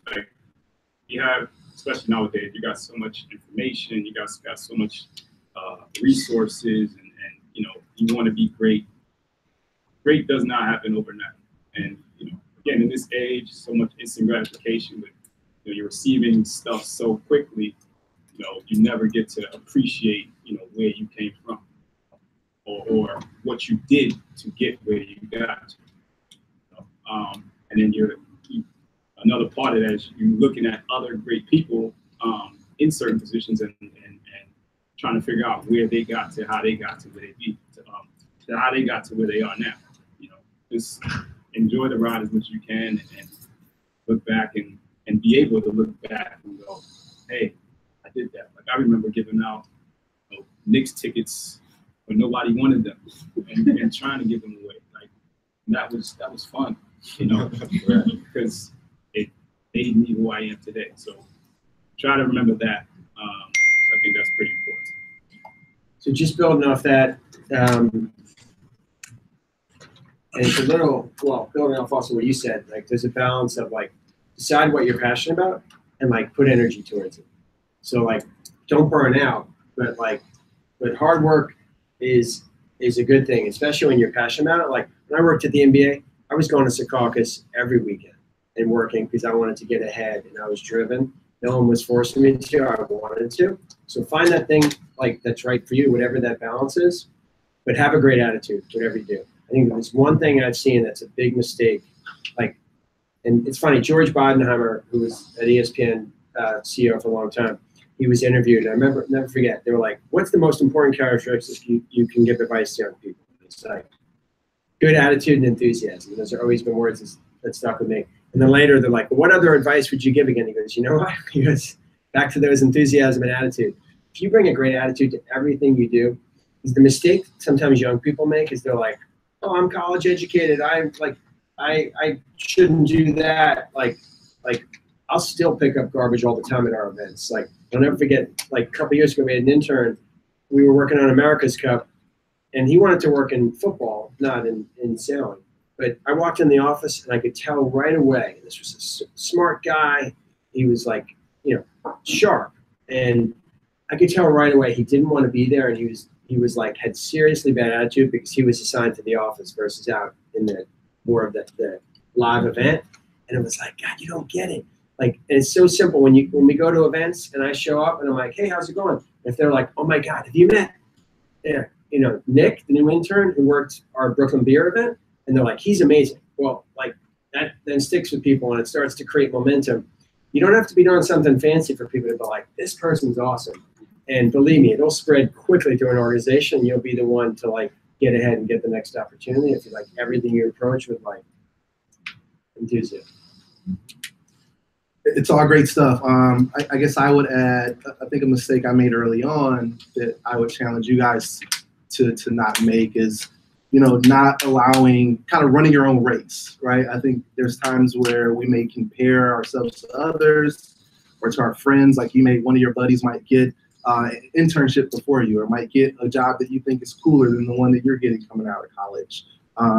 Like you have, especially nowadays, you got so much information, you guys got so much resources, and you want to be great great does not happen overnight. And again, in this age, so much instant gratification, but you're receiving stuff so quickly. You never get to appreciate where you came from, or what you did to get where you got. And then another part of that is you're looking at other great people in certain positions and trying to figure out where they got to, how they got to where they be, to how they got to where they are now. Just enjoy the ride as much as you can and look back and be able to look back and go, hey, I did that. Like I remember giving out Knicks tickets when nobody wanted them and trying to give them away. Like that was fun, because it made me who I am today. So try to remember that. I think that's pretty important. So just building off that, and it's a little, building off also what you said, like there's a balance of like decide what you're passionate about and like put energy towards it. So like don't burn out, but hard work is a good thing, especially when you're passionate about it. Like when I worked at the NBA, I was going to Secaucus every weekend and working because I wanted to get ahead and I was driven. No one was forcing me to, I wanted to. So find that thing like that's right for you, whatever that balance is, but have a great attitude, whatever you do. I think there's one thing I've seen that's a big mistake. Like, and it's funny, George Bodenheimer, who was at ESPN CEO for a long time, he was interviewed. And I never forget, they were like, what's the most important characteristic you can give advice to young people? It's like good attitude and enthusiasm. Those have always been words that stuck with me. And then later they're like, well, what other advice would you give again? He goes, you know what? He goes, back to those enthusiasm and attitude. If you bring a great attitude to everything you do, the mistake sometimes young people make is they're like, oh, I'm college educated. I shouldn't do that. Like I'll still pick up garbage all the time at our events. Like I'll never forget, like a couple years ago, we had an intern. We were working on America's Cup, and he wanted to work in football, not in sailing. But I walked in the office, and I could tell right away, this was a smart guy. He was like, sharp. And I could tell right away he didn't want to be there, and he was like, had seriously bad attitude because he was assigned to the office versus out in the more of the live event. And it was like, God, you don't get it. Like, and it's so simple when we go to events and I show up and I'm like, hey, how's it going? If they're like, oh my God, have you met, Nick, the new intern who worked our Brooklyn Beer event? And they're like, he's amazing. Well, like that then sticks with people and it starts to create momentum. You don't have to be doing something fancy for people to be like, this person's awesome. And believe me, it'll spread quickly through an organization. You'll be the one to like get ahead and get the next opportunity if you like everything you approach with like enthusiasm. It's all great stuff. I guess I would add, I think a mistake I made early on that I would challenge you guys to not make is, not allowing, kind of running your own race, right? I think there's times where we may compare ourselves to others or to our friends. Like one of your buddies might get an internship before you, or might get a job that you think is cooler than the one that you're getting coming out of college.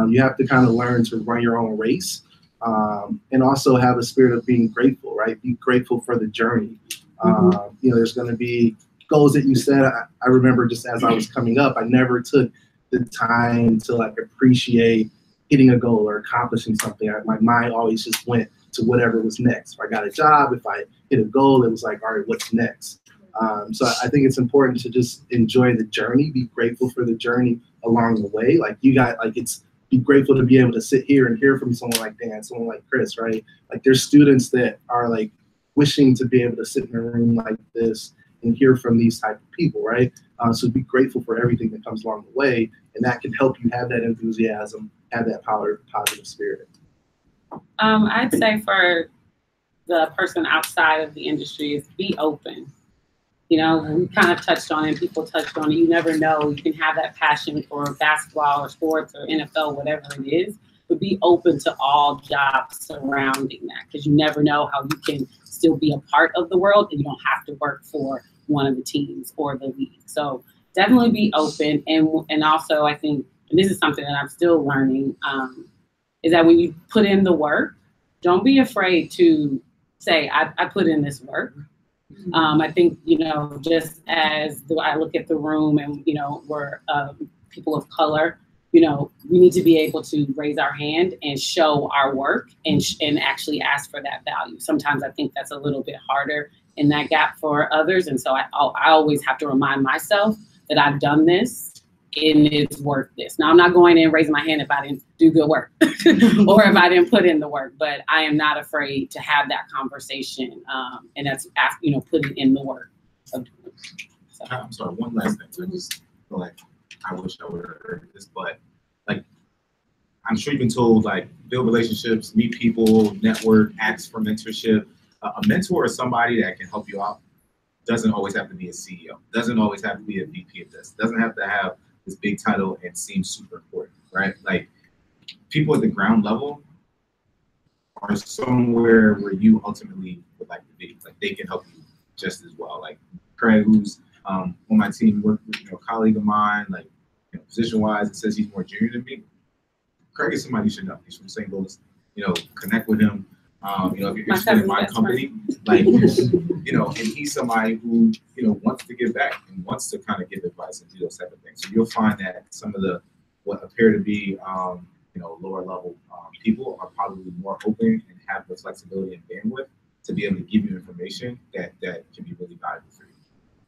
You have to kind of learn to run your own race. And also have a spirit of being grateful, right? Be grateful for the journey. There's going to be goals that you set. I remember just as I was coming up, I never took the time to like appreciate hitting a goal or accomplishing something. My mind always just went to whatever was next. If I got a job, if I hit a goal, it was like, all right, what's next? So I think it's important to just enjoy the journey, be grateful for the journey along the way. Like be grateful to be able to sit here and hear from someone like Dan, someone like Chris, right? Like there's students that are like wishing to be able to sit in a room like this and hear from these type of people, right? So be grateful for everything that comes along the way, and that can help you have that enthusiasm, have that positive spirit. I'd say for the person outside of the industry is be open. We kind of touched on it, people touched on it. You never know. You can have that passion for basketball or sports or NFL, whatever it is, but be open to all jobs surrounding that because you never know how you can still be a part of the world and you don't have to work for one of the teams or the league. So definitely be open. And also I think, and this is something that I'm still learning, is that when you put in the work, don't be afraid to say, I put in this work. I think, just as I look at the room and, we're people of color, you know, we need to be able to raise our hand and show our work and actually ask for that value. Sometimes I think that's a little bit harder in that gap for others. And so I always have to remind myself that I've done this and it's worth this. Now, I'm not going in and raising my hand if I didn't do good work or if I didn't put in the work, but I am not afraid to have that conversation. And that's, you know, putting in the work of doing it. So. I'm sorry, one last thing. I just feel like I wish I would have heard this, but like, I'm sure you've been told, like, build relationships, meet people, network, ask for mentorship. A mentor is somebody that can help you out. Doesn't always have to be a CEO. Doesn't always have to be a VP of this. Doesn't have to have this big title and seem super important, right? Like, people at the ground level are somewhere where you ultimately would like to be. Like, they can help you just as well. Like Craig, who's on my team, worked with, you know, a colleague of mine, like, you know, position-wise, it says he's more junior than me. Craig is somebody you should know. He's from St. Louis. You know, connect with him. You know, if you're interested in my company, like, you know, and he's somebody who, you know, wants to give back and wants to kind of give advice and do those type of things. So you'll find that some of the, what appear to be, you know, lower level people are probably more open and have the flexibility and bandwidth to be able to give you information that can be really valuable for you.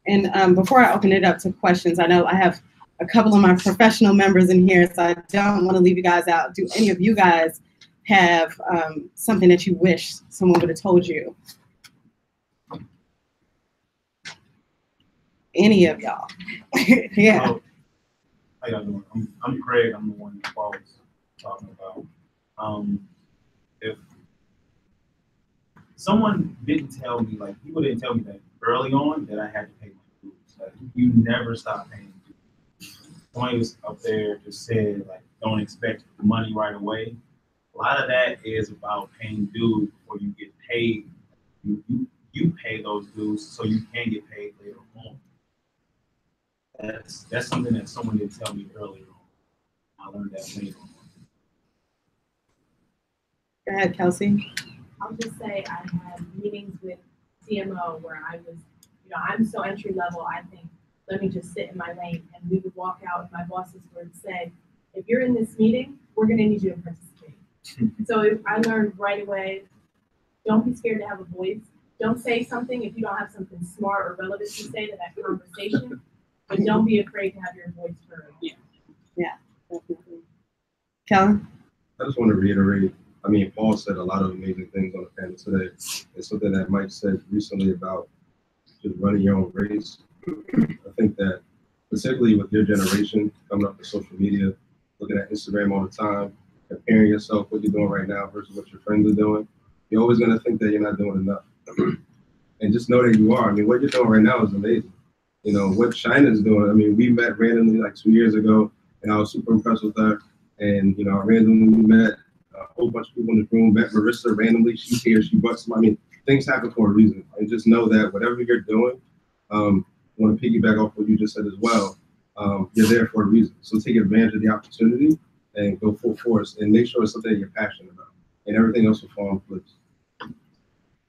And before I open it up to questions, I know I have a couple of my professional members in here, so I don't want to leave you guys out. Do any of you guys have something that you wish someone would have told you? Any of y'all? Yeah. How y'all doing? I'm Craig. I'm the one that Paul was talking about. If someone didn't tell me, like, people didn't tell me that early on that I had to pay my dues. Like, you never stop paying dues. Somebody was up there just said, like, don't expect money right away. A lot of that is about paying dues before you get paid. You pay those dues so you can get paid later on. That's something that someone didn't tell me earlier on. I learned that later on. Go ahead, Kelsey. I'll just say I had meetings with CMO where I was, you know, I'm so entry level, I think, let me just sit in my lane. And we would walk out and my bosses would say, if you're in this meeting, we're gonna need you to participate. So I learned right away, don't be scared to have a voice. Don't say something if you don't have something smart or relevant to say to that conversation, but don't be afraid to have your voice heard. Yeah, definitely. Kellen? I just want to reiterate, I mean, Paul said a lot of amazing things on the panel today. It's something that Mike said recently about just running your own race. I think that particularly with your generation coming up with social media, looking at Instagram all the time, comparing yourself, what you're doing right now versus what your friends are doing, you're always going to think that you're not doing enough. And just know that you are. I mean, what you're doing right now is amazing. You know, what China's doing, I mean, we met randomly like 2 years ago, and I was super impressed with her. And, you know, I randomly met a whole bunch of people in the room, met Marissa randomly. She's here, she brought some, I mean, things happen for a reason. And just know that whatever you're doing, I want to piggyback off what you just said as well, you're there for a reason. So take advantage of the opportunity and go full force and make sure it's something that you're passionate about. And everything else will fall in place.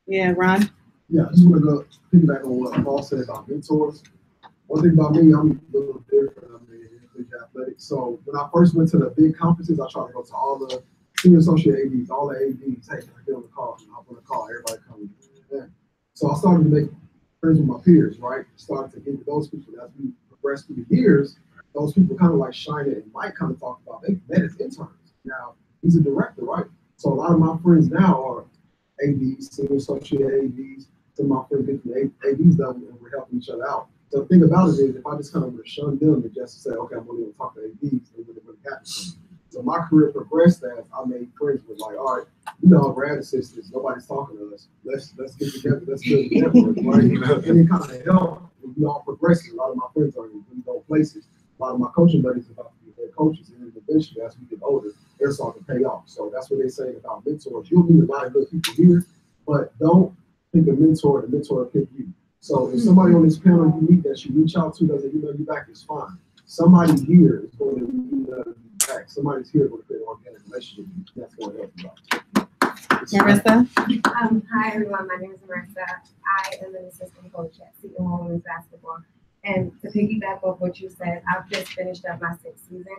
Yeah, Ron? Yeah, I just want to go piggyback on what Paul said about mentors. One thing about me, I'm a little different. I'm in athletic. So when I first went to the big conferences, I tried to go to all the senior associate ADs, all the ADs. Hey, can I get on the call? And I hop on the call. Everybody coming. So I started to make friends with my peers, right? Started to get to those people. As we progressed through the years, those people kind of like Shina and Mike kind of talked about, they met as interns. Now, he's a director, right? So a lot of my friends now are ADs, senior associate ADs. Some of my friends get from ADs level and we're helping each other out. So the thing about it is, if I just kind of would have shunned them and just say, okay, I'm only going to talk to ADs, it wouldn't really happen. So my career progressed as I made friends with, like, all right, you know, grad assistants, nobody's talking to us. Let's get together, let's build a network, right? And it kind of helped. We all progressed. A lot of my friends are in really low places. A lot of my coaching buddies are about to be their coaches, and then eventually, as we get older, they're starting to pay off. So that's what they say about mentors. You'll meet a lot of good people here, but don't pick a mentor. The mentor will pick you. So if somebody on this panel you meet that you reach out to doesn't email you back, it's fine. Somebody here is going to email you back. Somebody's here going to create an organic relationship with you. That's going to help you out. Marissa? Hi, everyone. My name is Marissa. I am an assistant coach at Seton Women's Basketball. And to piggyback off what you said, I've just finished up my 6th season.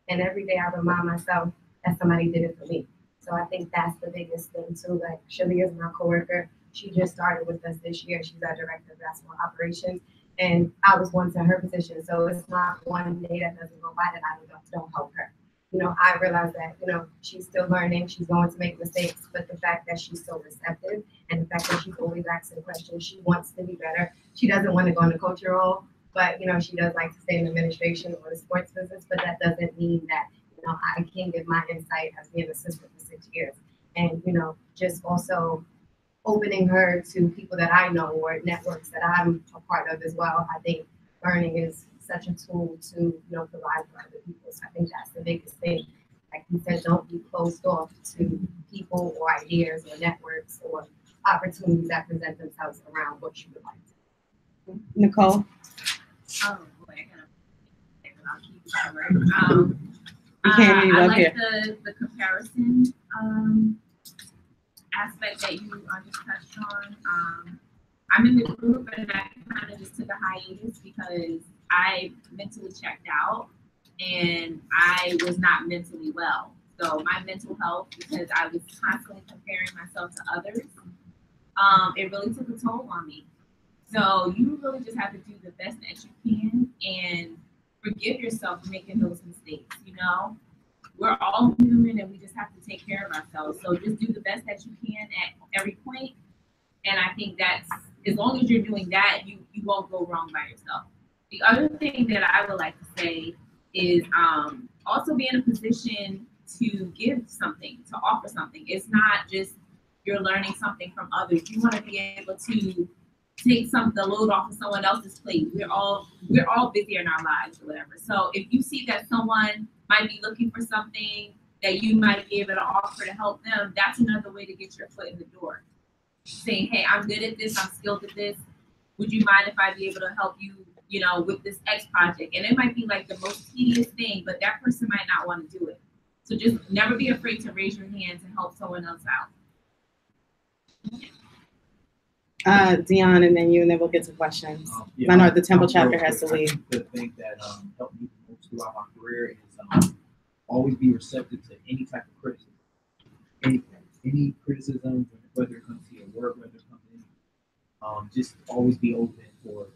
And every day I remind myself that somebody did it for me. So I think that's the biggest thing too. Like Shalia is my coworker. She just started with us this year. She's our director of basketball operations. And I was once in her position. So it's not one day that doesn't go by that I don't help her. You know, I realize that, you know, she's still learning, she's going to make mistakes, but the fact that she's so receptive and the fact that she's always asking questions, she wants to be better. She doesn't want to go in the coaching role, but, you know, she does like to stay in administration or the sports business, but that doesn't mean that, you know, I can't give my insight as being an assistant for 6 years. And, you know, just also opening her to people that I know or networks that I'm a part of as well. I think learning is such a tool to, you know, provide for other people. So I think that's the biggest thing. Like you said, don't be closed off to people or ideas or networks or opportunities that present themselves around what you would like to. Nicole? Oh boy, I'll keep it short. You can't hear you I up like here. the comparison aspect that you just touched on. I'm in the group and I kind of just took a hiatus because I mentally checked out and I was not mentally well. So my mental health, because I was constantly comparing myself to others, it really took a toll on me. So you really just have to do the best that you can and forgive yourself for making those mistakes, you know? We're all human and we just have to take care of ourselves. So just do the best that you can at every point. And I think that's, as long as you're doing that, you won't go wrong by yourself. The other thing that I would like to say is also be in a position to give something, to offer something. It's not just you're learning something from others. You want to be able to take the load off of someone else's plate. We're all busy in our lives or whatever. So if you see that someone might be looking for something that you might be able to offer to help them, that's another way to get your foot in the door. Saying, hey, I'm good at this, I'm skilled at this. Would you mind if I be able to help you, you know, with this X project? And it might be like the most tedious thing, but that person might not want to do it. So just never be afraid to raise your hands and help someone else out. Dion, and then you, and then we'll get to questions. Yeah, I know the Temple chapter has to leave. The thing that helped me the most throughout my career is always be receptive to any type of criticism. Any criticism, whether it comes to your work, whether it comes to anything. Just always be open for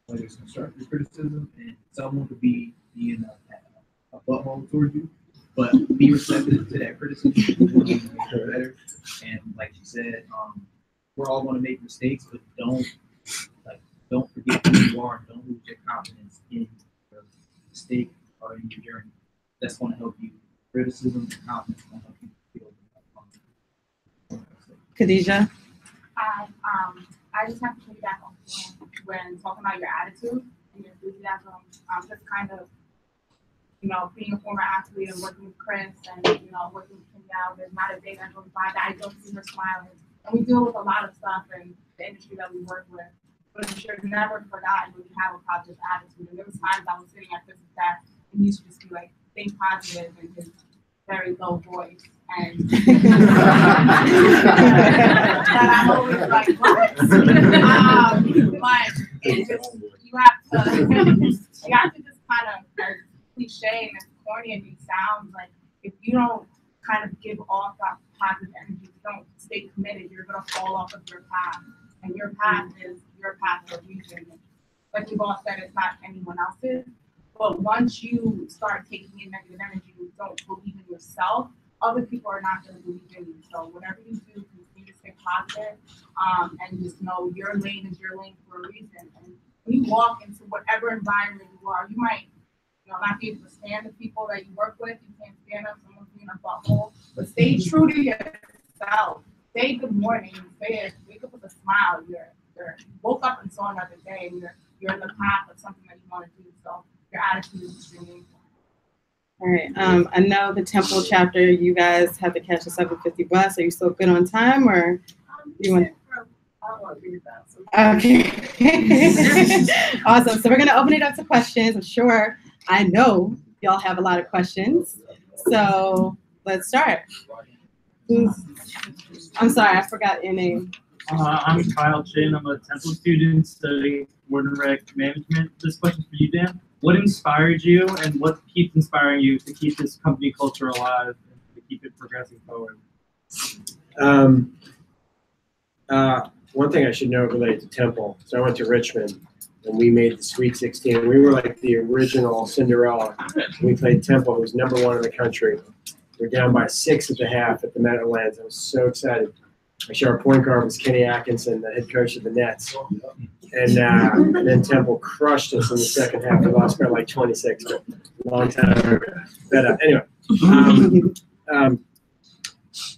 whether it's constructive criticism, and someone could be being a butthole towards you, but be receptive to that criticism to make you better. And like you said, we're all going to make mistakes, but don't forget who you are and don't lose your confidence in your mistake or in your journey. That's going to help you. Criticism and confidence will help you feel. Khadijah? I just have to piggyback on when talking about your attitude and your enthusiasm. Just kind of, you know, being a former athlete and working with Chris and, you know, working with Kim now, there's not a day that goes by that I don't see her smiling. And we deal with a lot of stuff in the industry that we work with. But you're never forgotten when you have a positive attitude. And there was times I was sitting at Chris's desk and he used to just be like, think positive in his very low voice. And that I'm always like, what? But it's just, you have to just kind of, as cliche and as corny as it sounds, like if you don't kind of give off that positive energy, you don't stay committed, you're gonna fall off of your path. And your path is your path of reason. Like you've all said, it's not anyone else's. But once you start taking in negative energy, you don't believe in yourself, other people are not going to believe in you. So whatever you do, continue to stay positive, and just know your lane is your lane for a reason. And when you walk into whatever environment you are, you might, you know, not be able to stand the people that you work with. You can't stand up someone being a butthole, but stay true to yourself. Say good morning. Wake up with a smile. You woke up and saw another day, and you're in the path of something that you want to do. So your attitude is extremely important. All right. I know the Temple chapter, you guys have to catch the 7:50 bus. Are you still good on time, or you want? Okay. Awesome. So we're gonna open it up to questions. I know y'all have a lot of questions. So let's start. I'm sorry, I forgot your name. I'm Kyle Chin. I'm a Temple student studying Word and Rec Management. This question's for you, Dan. what inspired you and what keeps inspiring you to keep this company culture alive and to keep it progressing forward? One thing I should note related to Temple. So I went to Richmond and we made the Sweet 16. We were like the original Cinderella. We played Temple, who was #1 in the country. We're down by 6 at the half at the Meadowlands. I was so excited. Actually, our point guard was Kenny Atkinson, the head coach of the Nets. And then Temple crushed us in the second half. We lost by like 26, but a long time ago. But anyway,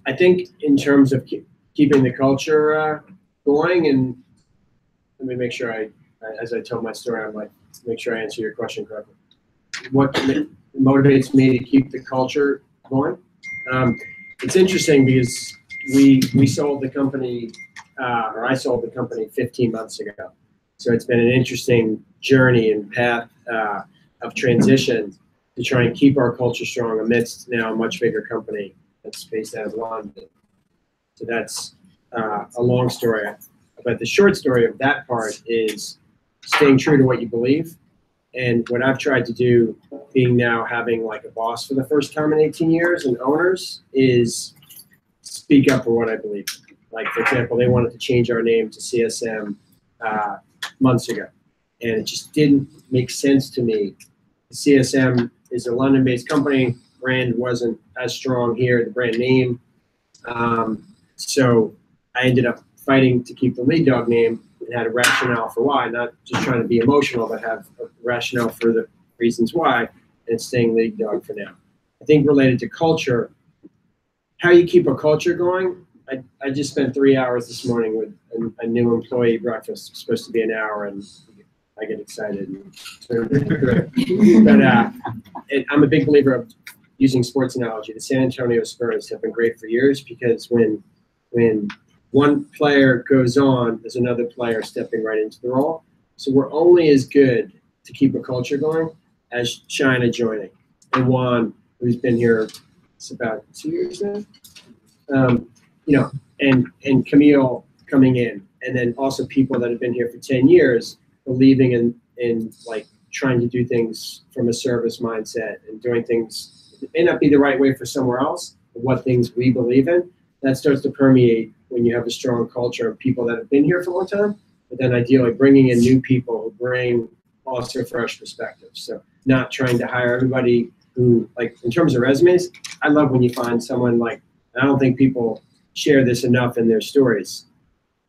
I think in terms of keeping the culture going, and let me make sure as I tell my story, I'm like, make sure I answer your question correctly. What motivates me to keep the culture going? It's interesting because we sold the company, or I sold the company 15 months ago. So it's been an interesting journey and path of transition to try and keep our culture strong amidst now a much bigger company that's based out of London. So that's a long story. But the short story of that part is staying true to what you believe. And what I've tried to do, being now having like a boss for the first time in 18 years and owners, is speak up for what I believe. Like, for example, they wanted to change our name to CSM months ago. And it just didn't make sense to me. CSM is a London-based company. Brand wasn't as strong here, the brand name. So I ended up fighting to keep the Lead Dog name and had a rationale for why, not just trying to be emotional, but have a rationale for the reasons why, and staying Lead Dog for now. I think related to culture, how you keep a culture going, I just spent 3 hours this morning with a new employee breakfast. It's supposed to be an hour, and I get excited. But I'm a big believer of using sports analogy. The San Antonio Spurs have been great for years because when one player goes on, there's another player stepping right into the role. So we're only as good to keep a culture going as China joining. And Juan, who's been here, it's about 2 years now, and Camille coming in, and then also people that have been here for 10 years believing in like trying to do things from a service mindset and doing things that may not be the right way for somewhere else, but what things we believe in. That starts to permeate when you have a strong culture of people that have been here for a long time, but then ideally bringing in new people who bring also fresh perspectives. So not trying to hire everybody who, like, in terms of resumes, I love when you find someone like, I don't think people share this enough in their stories.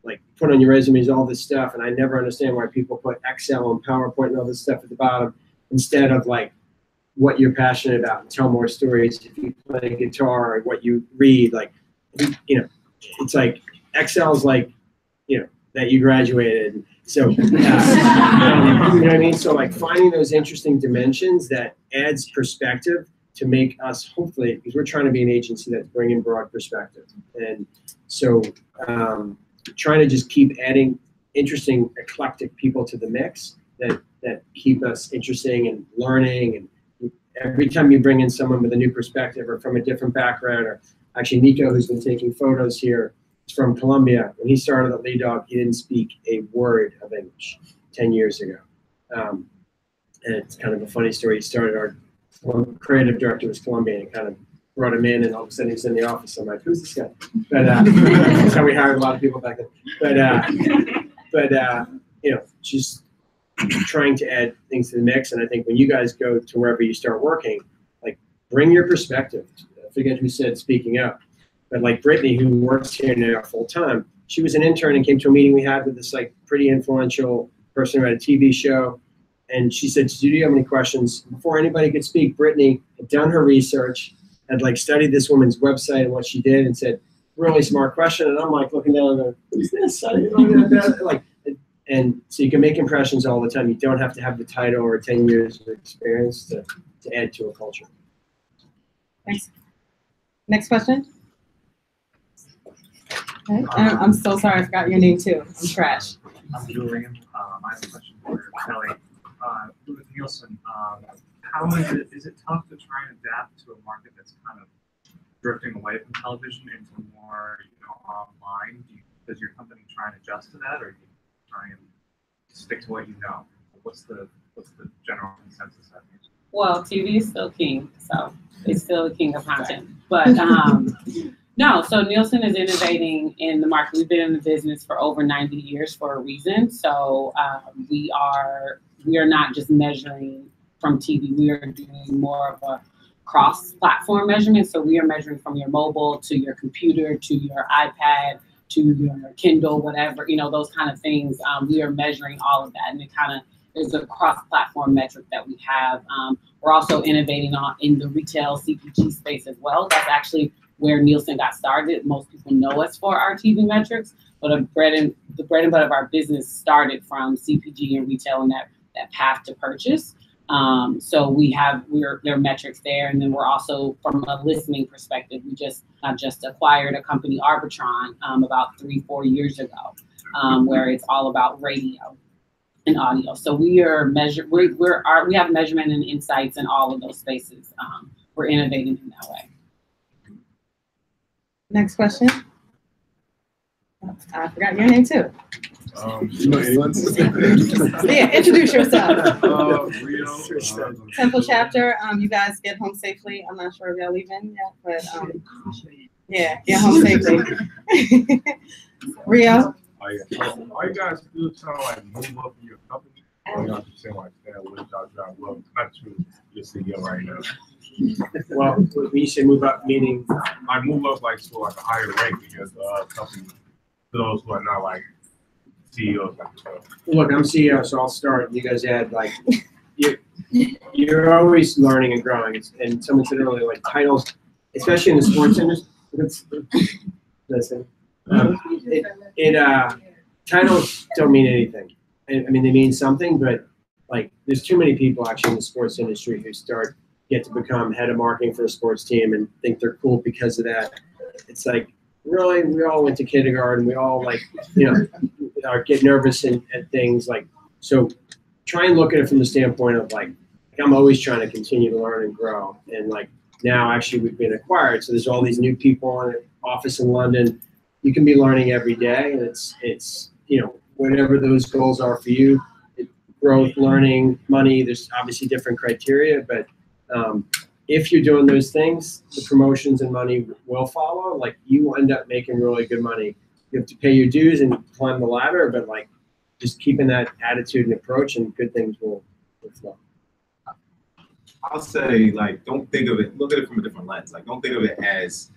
Like, put on your resumes all this stuff, and I never understand why people put Excel and PowerPoint and all this stuff at the bottom instead of like what you're passionate about, and tell more stories. If you play guitar or what you read, like, it's like Excel's like, that you graduated. So, you know what I mean? So like finding those interesting dimensions that adds perspective to make us, hopefully, because we're trying to be an agency that's bringing broad perspective. And so trying to just keep adding interesting, eclectic people to the mix that keep us interesting and learning. And every time you bring in someone with a new perspective or from a different background, or actually Nico, who's been taking photos here, is from Colombia. When he started at Lead Dog, he didn't speak a word of English 10 years ago. And it's kind of a funny story. He started, our creative director was Colombian, and kind of brought him in, and all of a sudden he's in the office. I'm like, who's this guy? But that's how we hired a lot of people back then. But just trying to add things to the mix. And I think when you guys go to wherever you start working, like, bring your perspective. I forget who said speaking up, but like Brittany, who works here now full time, she was an intern and came to a meeting we had with this like pretty influential person who had a TV show. And she said, do you have any questions? Before anybody could speak, Brittany had done her research, had like studied this woman's website and what she did, and said, really smart question. And I'm like looking down and going, who's this? I didn't know that. Like, and so you can make impressions all the time. You don't have to have the title or 10 years of experience to add to a culture. Thanks. Next question. Okay. I'm so sorry, I forgot your name too. I'm trash. I'm Julian. I have a question for Kelly. With Nielsen, how is it tough to try and adapt to a market that's kind of drifting away from television into more, online? Does your company try and adjust to that, or do you try and stick to what you know? what's the general consensus? Well, TV is still king, so it's still a king of content. But no, so Nielsen is innovating in the market. We've been in the business for over 90 years for a reason. So we are not just measuring from TV. We are doing more of a cross-platform measurement. So we are measuring from your mobile to your computer to your iPad to your Kindle, whatever, those kind of things. We are measuring all of that, and it kind of there's a cross-platform metric that we have. We're also innovating in the retail CPG space as well. That's actually where Nielsen got started. Most people know us for our TV metrics, but the bread and butter of our business started from CPG and retail and that path to purchase. So there are metrics there, and then we're also from a listening perspective. We just acquired a company, Arbitron, about 3-4 years ago, where it's all about radio and audio. So we have measurement and insights in all of those spaces. We're innovating in that way. Next question. I forgot your name too. You know anyone's? Yeah, introduce yourself. Rio. Temple chapter. You guys get home safely. I'm not sure if y'all leaving yet, but yeah, get home safely. Rio. Are you guys still trying to like move up in your company? Or y'all just saying like that? What y'all drive well? Not true. You're CEO right now. Well, when you say move up, meaning I move up like to like a higher rank because company those who are not like CEOs like yourself. Look, I'm CEO, so I'll start. You guys add like you're always learning and growing. And someone said earlier, like titles, especially in the sports industry. Listen, titles don't mean anything. I mean, they mean something, but like there's too many people actually in the sports industry who get to become head of marketing for a sports team and think they're cool because of that. It's like, really, we all went to kindergarten. We all get nervous at things like, so try and look at it from the standpoint of like I'm always trying to continue to learn and grow. And like now actually we've been acquired. So there's all these new people in an office in London. You can be learning every day. And it's whatever those goals are for you, growth, learning, money, there's obviously different criteria, but if you're doing those things, the promotions and money will follow. Like you will end up making really good money. You have to pay your dues and climb the ladder, but like just keeping that attitude and approach, and good things will flow. I'll say like don't think of it. Look at it from a different lens. Like don't think of it as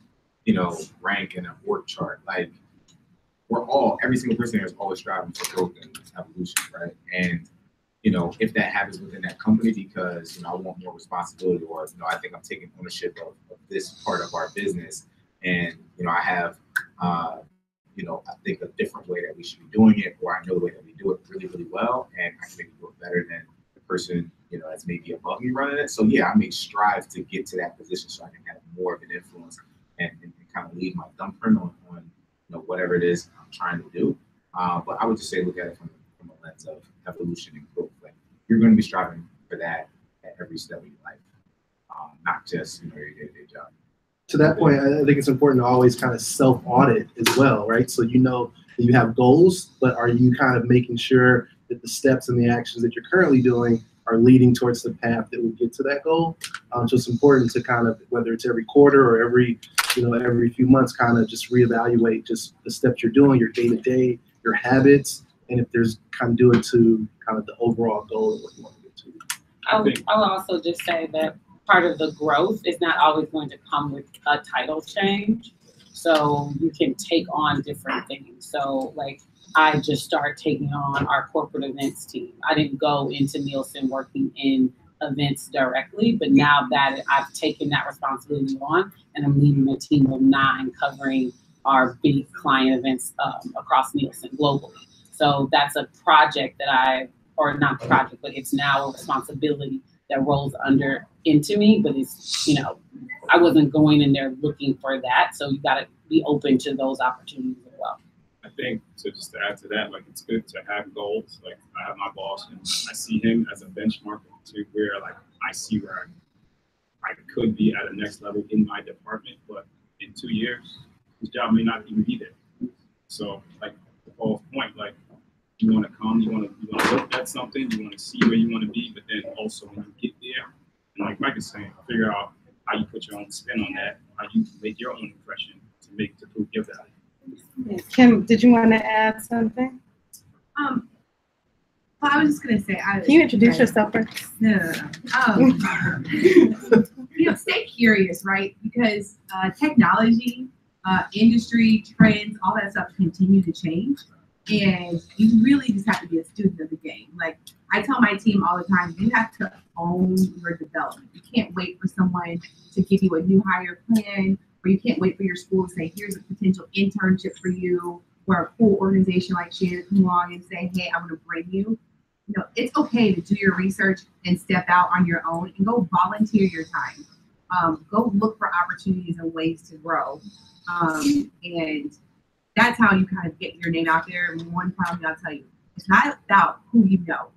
rank and a org chart. Like every single person here is always striving for growth and evolution, right? And if that happens within that company because, I want more responsibility or, I think I'm taking ownership of this part of our business and, I have, I think a different way that we should be doing it, or I know the way that we do it really, really well, and I can maybe do it better than the person, that's maybe above me running it. So yeah, I may strive to get to that position so I can have more of an influence and kind of leave my thumbprint on whatever it is I'm trying to do. But I would just say look at it from a lens of evolution and growth. Like you're going to be striving for that at every step of your life, not just your day-to-day job. To that point, I think it's important to always kind of self-audit as well, right? So that you have goals, but are you kind of making sure that the steps and the actions that you're currently doing are leading towards the path that will get to that goal? So it's important to kind of, whether it's every quarter or every few months, kind of just reevaluate just the steps you're doing, your day-to-day, your habits, and if there's kind of do it to kind of the overall goal of what you want to get to. I will also just say that part of the growth is not always going to come with a title change. So you can take on different things. So like I just started taking on our corporate events team. I didn't go into Nielsen working in events directly, but now that I've taken that responsibility on and I'm leading a team of 9 covering our big client events across Nielsen globally. So that's a project but it's now a responsibility that rolls into me, but it's, I wasn't going in there looking for that. So you got to be open to those opportunities as well. I think to add to that, like it's good to have goals. Like I have my boss and I see him as a benchmark to where like I see where I could be at a next level in my department, but in 2 years, his job may not even be there. So like to Paul's point, like You want to come, you want to look at something, you want to see where you want to be, but then also when you get there, and like Mike is saying, figure out how you put your own spin on that, how you make your own impression to prove your value. Kim, did you want to add something? Well, I was just gonna say, Can you introduce yourself first? No. Stay curious, right? Because technology, industry trends, all that stuff continue to change, and you really just have to be a student of the game. Like I tell my team all the time, you have to own your development. You can't wait for someone to give you a new hire plan, or you can't wait for your school to say, here's a potential internship for you, or a cool organization like Shannon come along and say, hey, I want to bring you. You know, it's okay to do your research and step out on your own and go volunteer your time. Go look for opportunities and ways to grow. And that's how you kind of get your name out there. And one problem I'll tell you, it's not about who you know.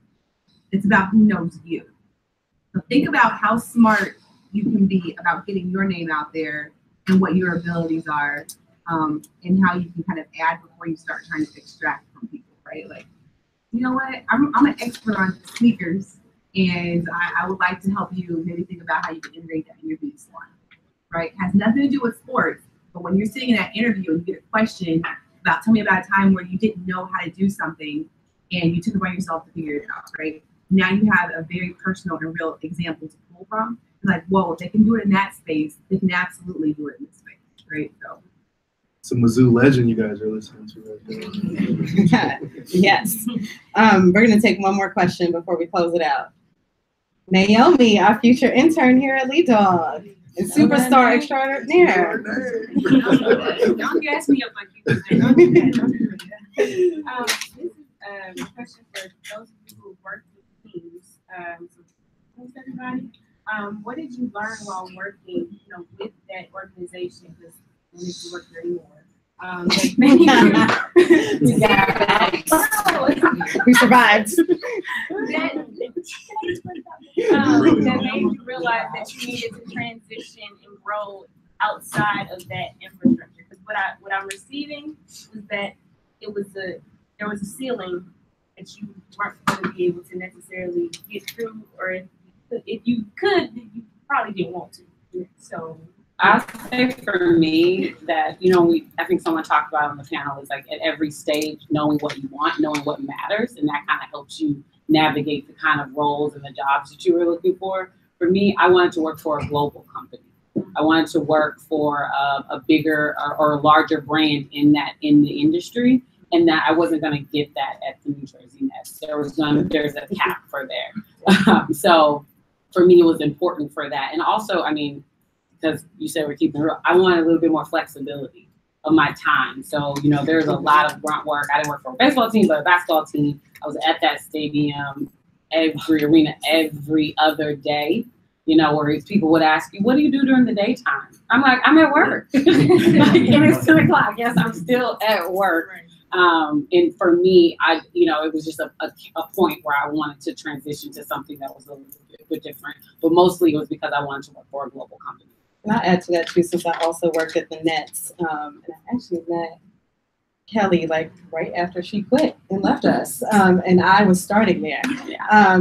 It's about who knows you. So think about how smart you can be about getting your name out there and what your abilities are, and how you can kind of add before you start trying to extract from people, right? Like, you know what, I'm an expert on sneakers, and I would like to help you maybe think about how you can integrate that in your beauty salon, right? It has nothing to do with sports, but when you're sitting in that interview and you get a question about, tell me about a time where you didn't know how to do something and you took it upon yourself to figure it out, right? Now you have a very personal and real example to pull from. Like, whoa, if they can do it in that space, they can absolutely do it in this space, right? So. It's a Mizzou legend you guys are listening to right there. Yes. We're going to take one more question before we close it out. Naomi, our future intern here at Lead Dog, and superstar extraordinaire. Don't gas me up like you do. This is a question for those of you who work with teams. So thanks everybody. What did you learn while working, with that organization? Because when you work there anymore. We survived. That made you realize that you needed to transition and grow outside of that infrastructure. Because what I'm receiving was that there was a ceiling that you weren't going to be able to necessarily get through, or if you could, you probably didn't want to. So. I say for me that, I think someone talked about on the panel is like at every stage, knowing what you want, knowing what matters, and that kind of helps you navigate the kind of roles and the jobs that you were looking for. For me, I wanted to work for a global company. I wanted to work for a bigger or a larger brand in the industry, and that I wasn't going to get that at the New Jersey Nets. There's a cap for there. So for me, it was important for that. And also, because you said we're keeping it real, I wanted a little bit more flexibility of my time. So, there's a lot of grunt work. I didn't work for a baseball team, but a basketball team. I was at that stadium, every arena, every other day, where people would ask you, what do you do during the daytime? I'm like, I'm at work. And it's 2 o'clock. Yes, I'm still at work. And for me, it was just a point where I wanted to transition to something that was a little bit different. But mostly it was because I wanted to work for a global company. And I'll add to that too, since I also worked at the Nets. And I actually met Kelly right after she quit and left us. And I was starting there. Yeah.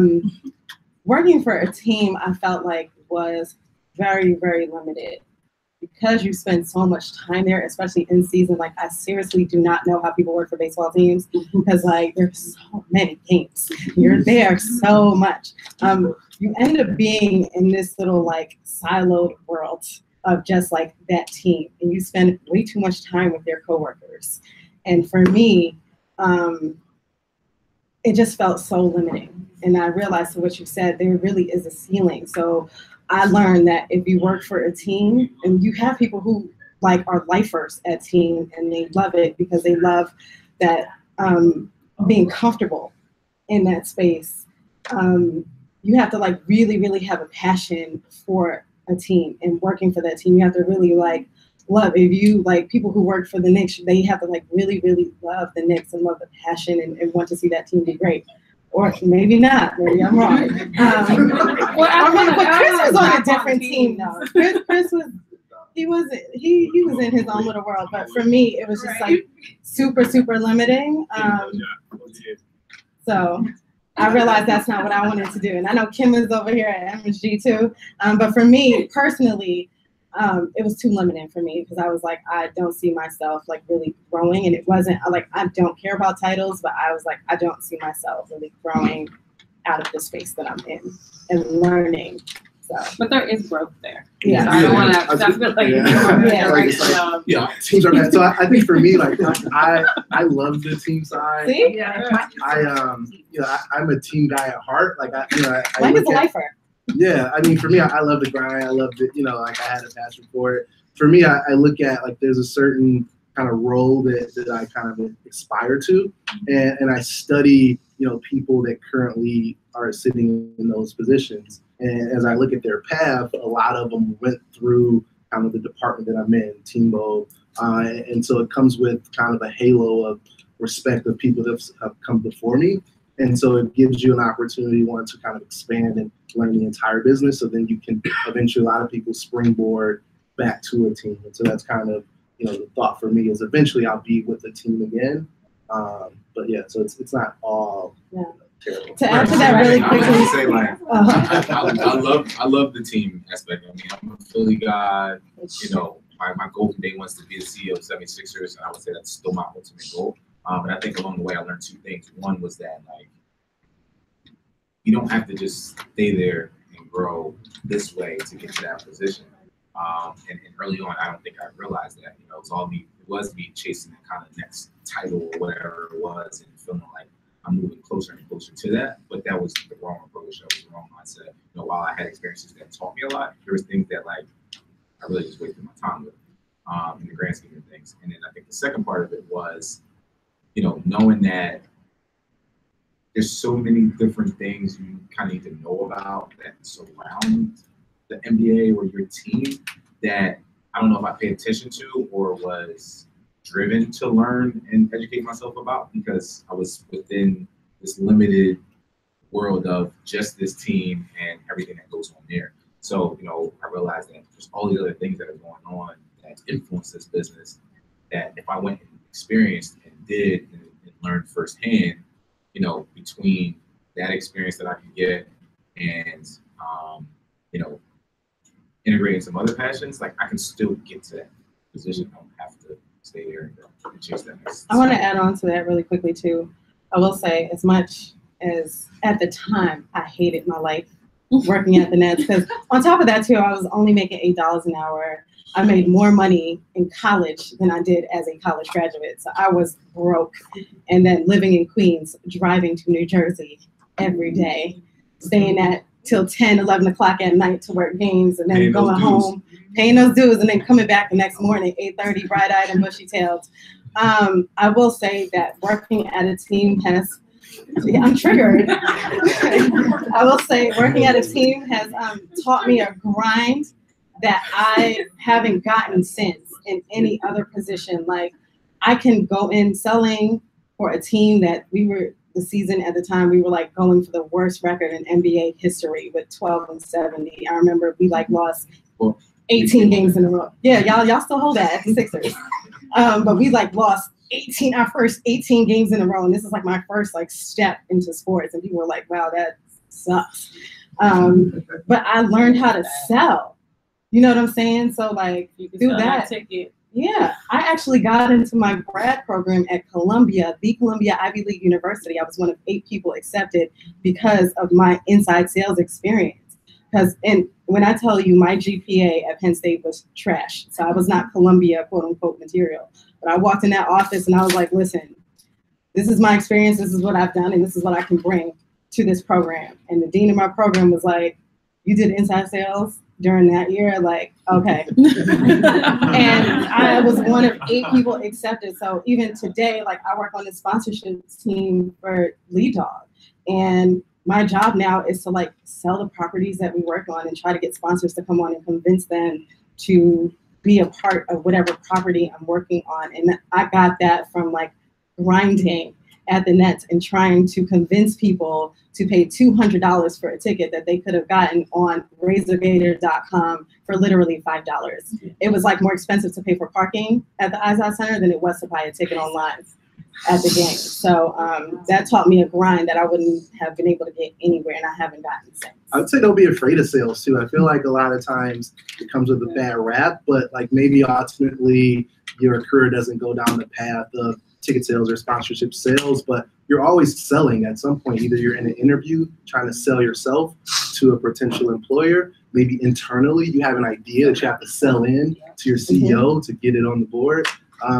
Working for a team, I felt like was very, very limited. Because you spend so much time there, especially in season, I seriously do not know how people work for baseball teams because there's so many games. You're there so much. You end up being in this little siloed world of just that team, and you spend way too much time with your coworkers. And for me, it just felt so limiting. And I realized, what you said, there really is a ceiling. So I learned that if you work for a team, and you have people who are lifers at team, and they love it because they love that being comfortable in that space. You have to really, really have a passion for a team and working for that team. You have to really love. If you people who work for the Knicks, they have to really, really love the Knicks and love the passion and want to see that team be great. Or maybe not. Maybe I'm wrong. But Chris was on a different team though. Chris was. He was in his own little world. But for me, it was just super, super limiting. So I realized that's not what I wanted to do. And I know Kim is over here at MSG too. But for me personally, it was too limiting for me because I was like, I don't see myself like really growing. And it wasn't like, I don't care about titles, but I was like, I don't see myself really growing out of the space that I'm in and learning. So. But there is growth there. Yeah. So I don't want to, I feel like yeah, teams are bad. So I think for me, like I love the team side. See? I'm a team guy at heart. Like I Mine is a look at, lifer. Yeah, I mean, for me, I love the grind. I love the, like I had a passion for it. For me, I look at like there's a certain kind of role that I kind of aspire to, and I study, people that currently are sitting in those positions. And as I look at their path, a lot of them went through kind of the department that I'm in, Teambo, and so it comes with kind of a halo of respect of people that have come before me. And so it gives you an opportunity, one, to kind of expand and learn the entire business. So then you can eventually, a lot of people springboard back to a team. And so that's kind of, the thought for me is eventually I'll be with the team again. But yeah, so it's not all terrible. To add to that really quickly, say like, I love the team aspect. I mean, I'm a Philly guy. My goal today was to be the CEO of 76ers, and I would say that's still my ultimate goal. And I think along the way, I learned two things. One was that like you don't have to just stay there and grow this way to get to that position. And early on, I don't think I realized that. It was me chasing that kind of next title or whatever it was, and feeling like I'm moving closer and closer to that. But that was the wrong approach. That was the wrong mindset. While I had experiences that taught me a lot, there was things that like I really just wasted my time with in the grand scheme of things. And then I think the second part of it was, knowing that there's so many different things you kind of need to know about that surround the NBA or your team that I don't know if I paid attention to or was driven to learn and educate myself about because I was within this limited world of just this team and everything that goes on there. So, I realized that there's all these other things that are going on that influence this business that if I went and experienced and did and learned firsthand, between that experience that I can get and, integrating some other passions, like I can still get to that position. I don't have to stay there and chase that next. I want to add on to that really quickly too. I will say, as much as at the time I hated my life working at the Nets, because on top of that too, I was only making $8 an hour. I made more money in college than I did as a college graduate. So I was broke. And then living in Queens, driving to New Jersey every day, staying at till 10, 11 o'clock at night to work games, and then going home, paying those dues, and then coming back the next morning, 8:30, bright-eyed and bushy-tailed. I will say that working at a team has, I'm triggered. I will say working at a team has taught me a grind that I haven't gotten since in any other position. Like I can go in selling for a team that the season at the time, we were like going for the worst record in NBA history with 12-70. I remember we like lost 18 games in a row. Yeah, y'all still hold that at the Sixers. But we like lost our first 18 games in a row. And this is like my first like step into sports. And people were like, wow, that sucks. But I learned how to sell. You know what I'm saying? So like through that ticket. Yeah, I actually got into my grad program at Columbia, the Columbia Ivy League University. I was one of 8 people accepted because of my inside sales experience. And when I tell you my GPA at Penn State was trash, so I was not Columbia quote unquote material. But I walked in that office and I was like, listen, this is my experience, this is what I've done, and this is what I can bring to this program. And the dean of my program was like, you did inside sales during that year? Like, okay. And I was one of 8 people accepted. So even today, like I work on the sponsorships team for Lead Dog. And my job now is to like sell the properties that we work on and try to get sponsors to come on and convince them to be a part of whatever property I'm working on. And I got that from like grinding at the Nets and trying to convince people to pay $200 for a ticket that they could have gotten on razorgator.com for literally $5. It was like more expensive to pay for parking at the Izod Center than it was to buy a ticket online. at the game. So that taught me a grind that I wouldn't have been able to get anywhere, and I haven't gotten since. I would say don't be afraid of sales too. I feel like a lot of times it comes with a bad rap, but like maybe ultimately your career doesn't go down the path of ticket sales or sponsorship sales, but you're always selling at some point. Either you're in an interview trying to sell yourself to a potential employer, maybe internally you have an idea that you have to sell in to your CEO to get it on the board.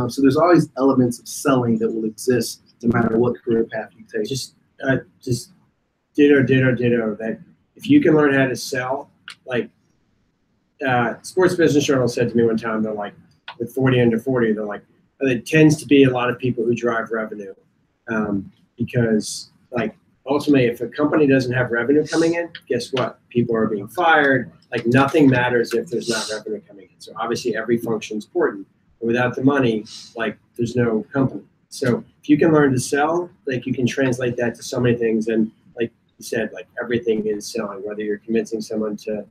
So there's always elements of selling that will exist no matter what career path you take. Just ditto. That if you can learn how to sell, like Sports Business Journal said to me one time, they're like, with 40 under 40, they're like, it tends to be a lot of people who drive revenue, because like ultimately, if a company doesn't have revenue coming in, guess what? People are being fired. Like nothing matters if there's not revenue coming in. So obviously, every function is important. But without the money, like there's no company. So if you can learn to sell, like you can translate that to so many things. And like you said, like everything is selling, whether you're convincing someone to,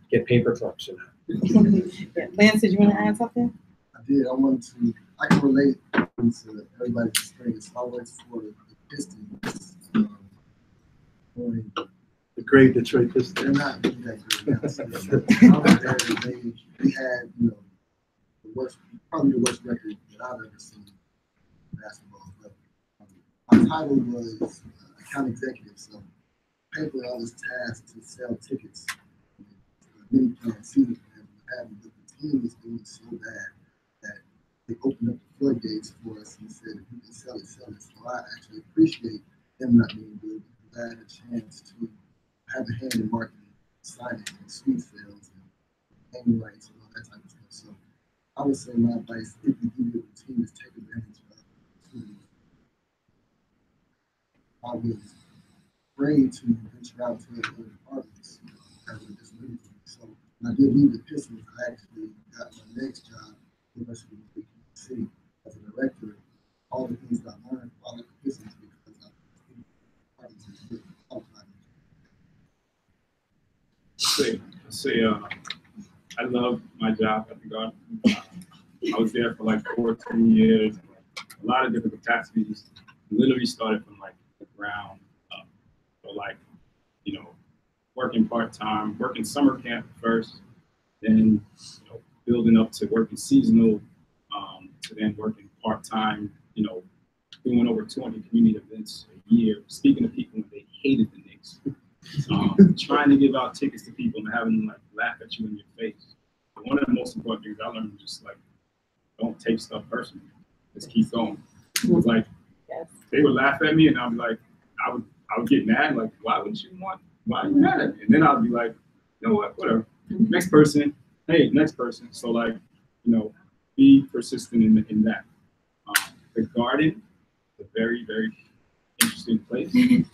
get paper clips or not. Lance, did you want to add something? I did. I can relate to everybody's experience. I worked for the Pistons. The great Detroit Pistons. They're not really that great. I was there, they had, probably the worst record that I've ever seen in basketball. But my title was account executive, so paper I was tasked to sell tickets, mini plan season plans, but the team was doing so bad that they opened up the floodgates for us and said, if you can sell it, sell it. So I actually appreciate them not being good because I had a chance to have a hand in marketing, signage, and suite sales, and naming rights, and all that type of stuff. So I would say my advice, if you do get the team, is take advantage of opportunities. I was afraid to venture out to other departments because of disability. So when I did leave the Pistons, I actually got my next job at the University of Kansas City as a director. All the things that I learned while at the Pistons because I was in I love my job at the Garden. I was there for like 14 years, a lot of different capacities. Literally started from like the ground up. So like, working part-time, working summer camp first, then building up to working seasonal, to then working part-time, doing over 200 community events a year, speaking to people when they hated the Knicks, trying to give out tickets to people and having them like laugh at you in your face. But one of the most important things I learned was just like, don't take stuff personally. Just keep going. It was like, they would laugh at me and I'd be like, I would get mad, like, why are you mad at me? And then I'd be like, you know what, whatever. Next person, hey, next person. So like, be persistent in that. The Garden is a very, very interesting place. It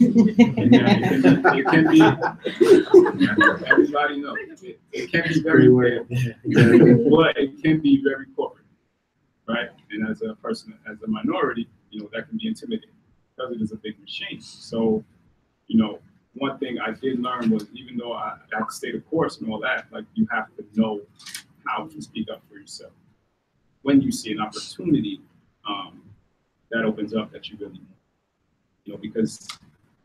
can be, everybody knows, it can be very weird, but it can be very corporate, right? And as a person, as a minority, that can be intimidating because it is a big machine. So, one thing I did learn was even though I stayed the course and all that, like you have to know how to speak up for yourself. When you see an opportunity, that opens up that you really want, because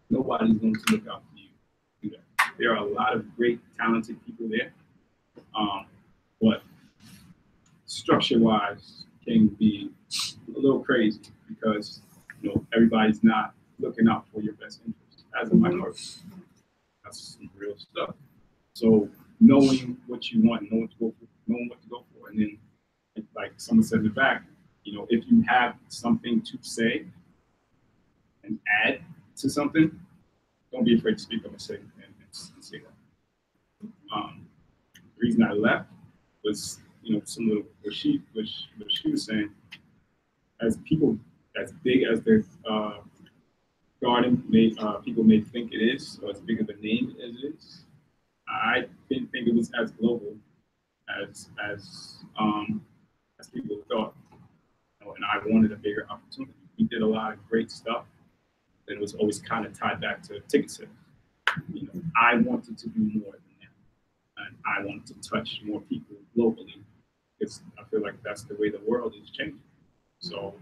nobody's going to look out for you. Do that. There are a lot of great, talented people there, but structure-wise can be a little crazy because everybody's not looking out for your best interest as a minority. That's some real stuff. So knowing what you want, knowing what to go for, and then like someone said in the back, if you have something to say and add to something, don't be afraid to speak up and say that. The reason I left was, some of what she was saying. As people as big as their Garden people may think it is, or as big of a name as it is, I didn't think it was as global as people thought. And I wanted a bigger opportunity. We did a lot of great stuff, and it was always kind of tied back to ticket sales. I wanted to do more than that, and I wanted to touch more people globally because I feel like that's the way the world is changing. So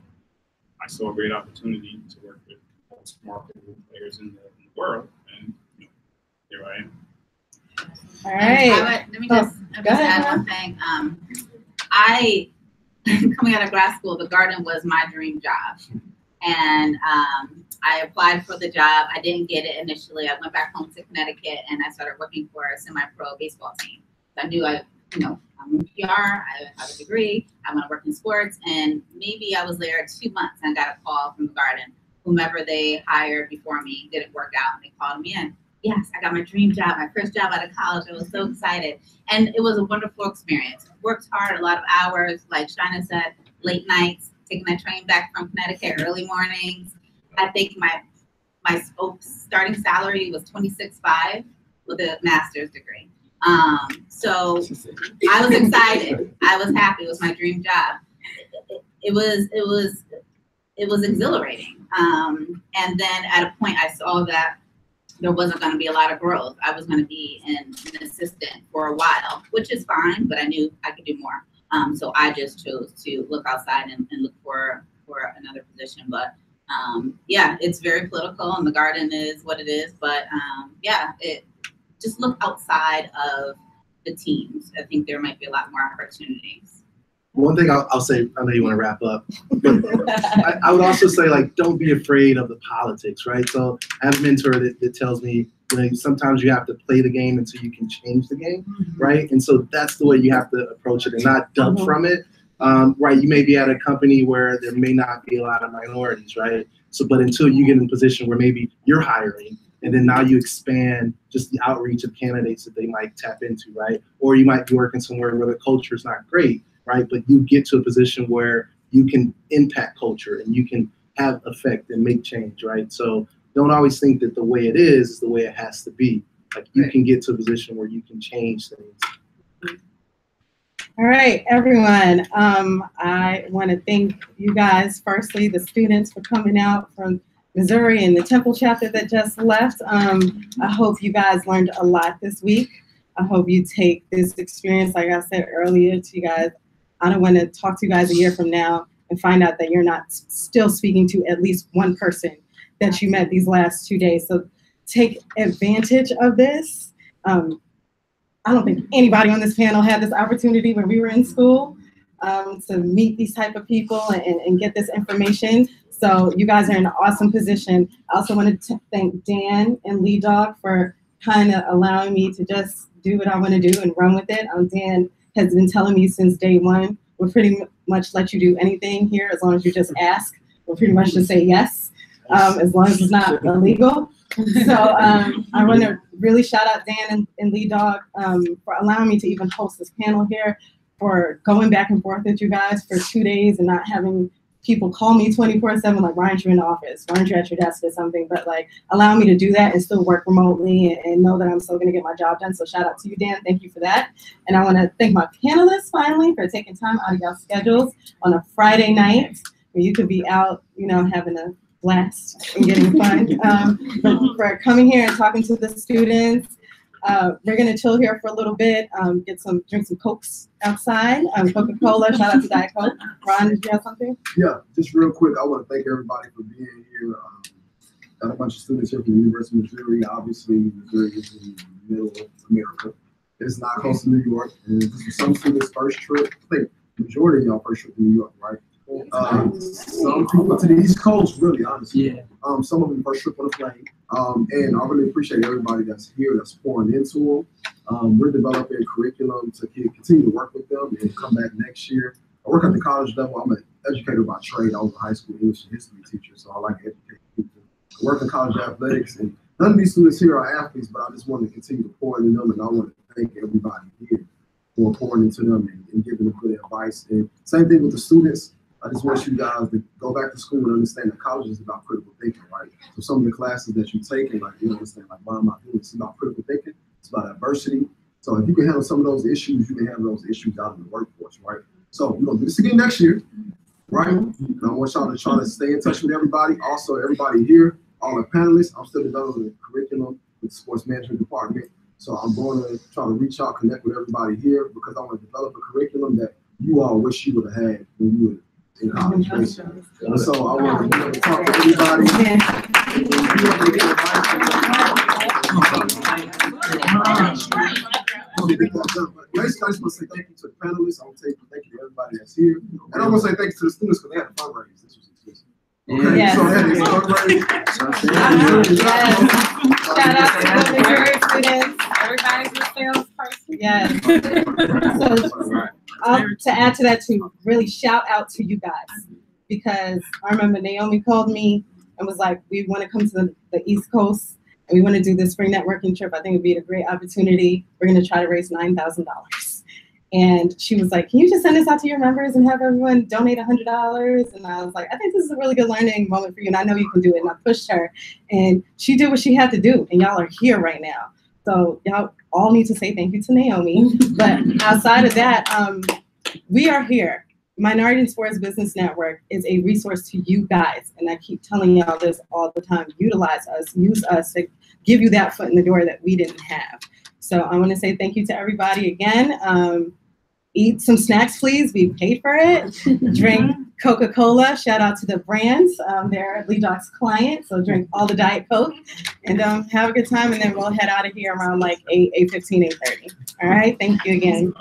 I saw a great opportunity to work with the most marketable players in the world, and here I am. All right. Let me just add one thing. I, coming out of grad school, the garden was my dream job. And I applied for the job. I didn't get it initially. I went back home to Connecticut and I started working for a semi-pro baseball team. So I knew I'm in PR, I have a degree, I want to work in sports. And maybe I was there 2 months and got a call from the garden. Whomever they hired before me didn't work out and they called me in. Yes, I got my dream job, my first job out of college. I was so excited. And it was a wonderful experience. Worked hard, a lot of hours, like Shina said, late nights, taking that train back from Connecticut, early mornings. I think my starting salary was $26,500 with a master's degree. So I was excited. I was happy. It was my dream job. It was exhilarating. And then at a point I saw that there wasn't going to be a lot of growth. I was going to be an assistant for a while, which is fine, but I knew I could do more. So I just chose to look outside and look for another position. But yeah, it's very political and the garden is what it is. But yeah, just look outside of the teams. I think there might be a lot more opportunities. One thing I'll say, I know you want to wrap up, but I would also say, like, don't be afraid of the politics, right? So I have a mentor that tells me, sometimes you have to play the game until you can change the game, right? And so that's the way you have to approach it and not duck from it, right? You may be at a company where there may not be a lot of minorities, right? So, but until you get in a position where maybe you're hiring, and then now you expand just the outreach of candidates that they might tap into, right? Or you might be working somewhere where the culture is not great, right? But you get to a position where you can impact culture and you can have effect and make change, right? So don't always think that the way it is the way it has to be. Like, you can get to a position where you can change things. All right, everyone. I want to thank you guys, firstly, the students, for coming out from Missouri and the Temple chapter that just left. I hope you guys learned a lot this week. I hope you take this experience, like I said earlier to you guys. I don't want to talk to you guys a year from now and find out that you're not still speaking to at least one person that you met these last 2 days. So take advantage of this. I don't think anybody on this panel had this opportunity when we were in school to meet these type of people and get this information. So you guys are in an awesome position. I also wanted to thank Dan and Lee Dog for kind of allowing me to just do what I want to do and run with it. Dan has been telling me since day one, we'll pretty much let you do anything here as long as you just ask. We'll pretty much just say yes, as long as it's not illegal. So I want to really shout out Dan and Lee Dog for allowing me to even host this panel here, for going back and forth with you guys for 2 days and not having people call me 24/7, like, why aren't you in the office? Why aren't you at your desk or something? But like, allow me to do that and still work remotely and know that I'm still gonna get my job done. So shout out to you, Dan. Thank you for that. And I wanna thank my panelists finally for taking time out of y'all schedules on a Friday night where you could be out, having a blast and getting fun. For coming here and talking to the students. We're gonna chill here for a little bit, drink some Cokes outside, Coca-Cola, shout out to Diet Coke. Ron, did you have something? Yeah, just real quick, I want to thank everybody for being here. Got a bunch of students here from the University of Missouri. Obviously, Missouri is in the middle of America. It's not close to New York, and this was some students' first trip. I think the majority of y'all first trip to New York, right? Some people to the East Coast, really, honestly. Yeah. Some of them first trip on a plane. And I really appreciate everybody that's here, that's pouring into them. We're developing a curriculum to continue to work with them and come back next year. I work at the college level. I'm an educator by trade. I was a high school English and history teacher, so I like to educate people. I work in college athletics, and none of these students here are athletes, but I just want to continue to pour into them, and I want to thank everybody here for pouring into them and giving them good advice. And same thing with the students. I just want you guys to go back to school and understand that college is about critical thinking, right? So some of the classes that you take, and like, you understand, like, why am I doing this? It's about critical thinking. It's about adversity. So if you can handle some of those issues, you can handle those issues out in the workforce, right? So we're gonna do this again next year, right? And I want y'all to try to stay in touch with everybody. Also, everybody here, all the panelists, I'm still developing the curriculum with the sports management department. So I'm going to try to reach out, connect with everybody here, because I want to develop a curriculum that you all wish you would have had when you were in college. So I want to talk to everybody. Basically, I just want to say thank you to the panelists. I want to say thank you to everybody that's here. And I want to say thank you to the students because they had a fundraise. This was expensive. Okay, Yes. so that is fundraise. Shout out to the Missouri students. Everybody's a salesperson. Yes. So to add to that, to really shout out to you guys, because I remember Naomi called me and was like, we want to come to the East Coast and we want to do this spring networking trip. I think it'd be a great opportunity. We're going to try to raise $9,000. And she was like, can you just send this out to your members and have everyone donate $100? And I was like, I think this is a really good learning moment for you. And I know you can do it. And I pushed her and she did what she had to do. And y'all are here right now. So y'all all need to say thank you to Naomi. But outside of that, we are here. Minority in Sports Business Network is a resource to you guys. And I keep telling y'all this all the time. Utilize us, use us to give you that foot in the door that we didn't have. So I want to say thank you to everybody again. Eat some snacks, please. We paid for it. Drink Coca-Cola. Shout out to the brands. They're Lee Doc's client, so drink all the Diet Coke. And have a good time, and then we'll head out of here around like 8:15, 8:30. All right, thank you again.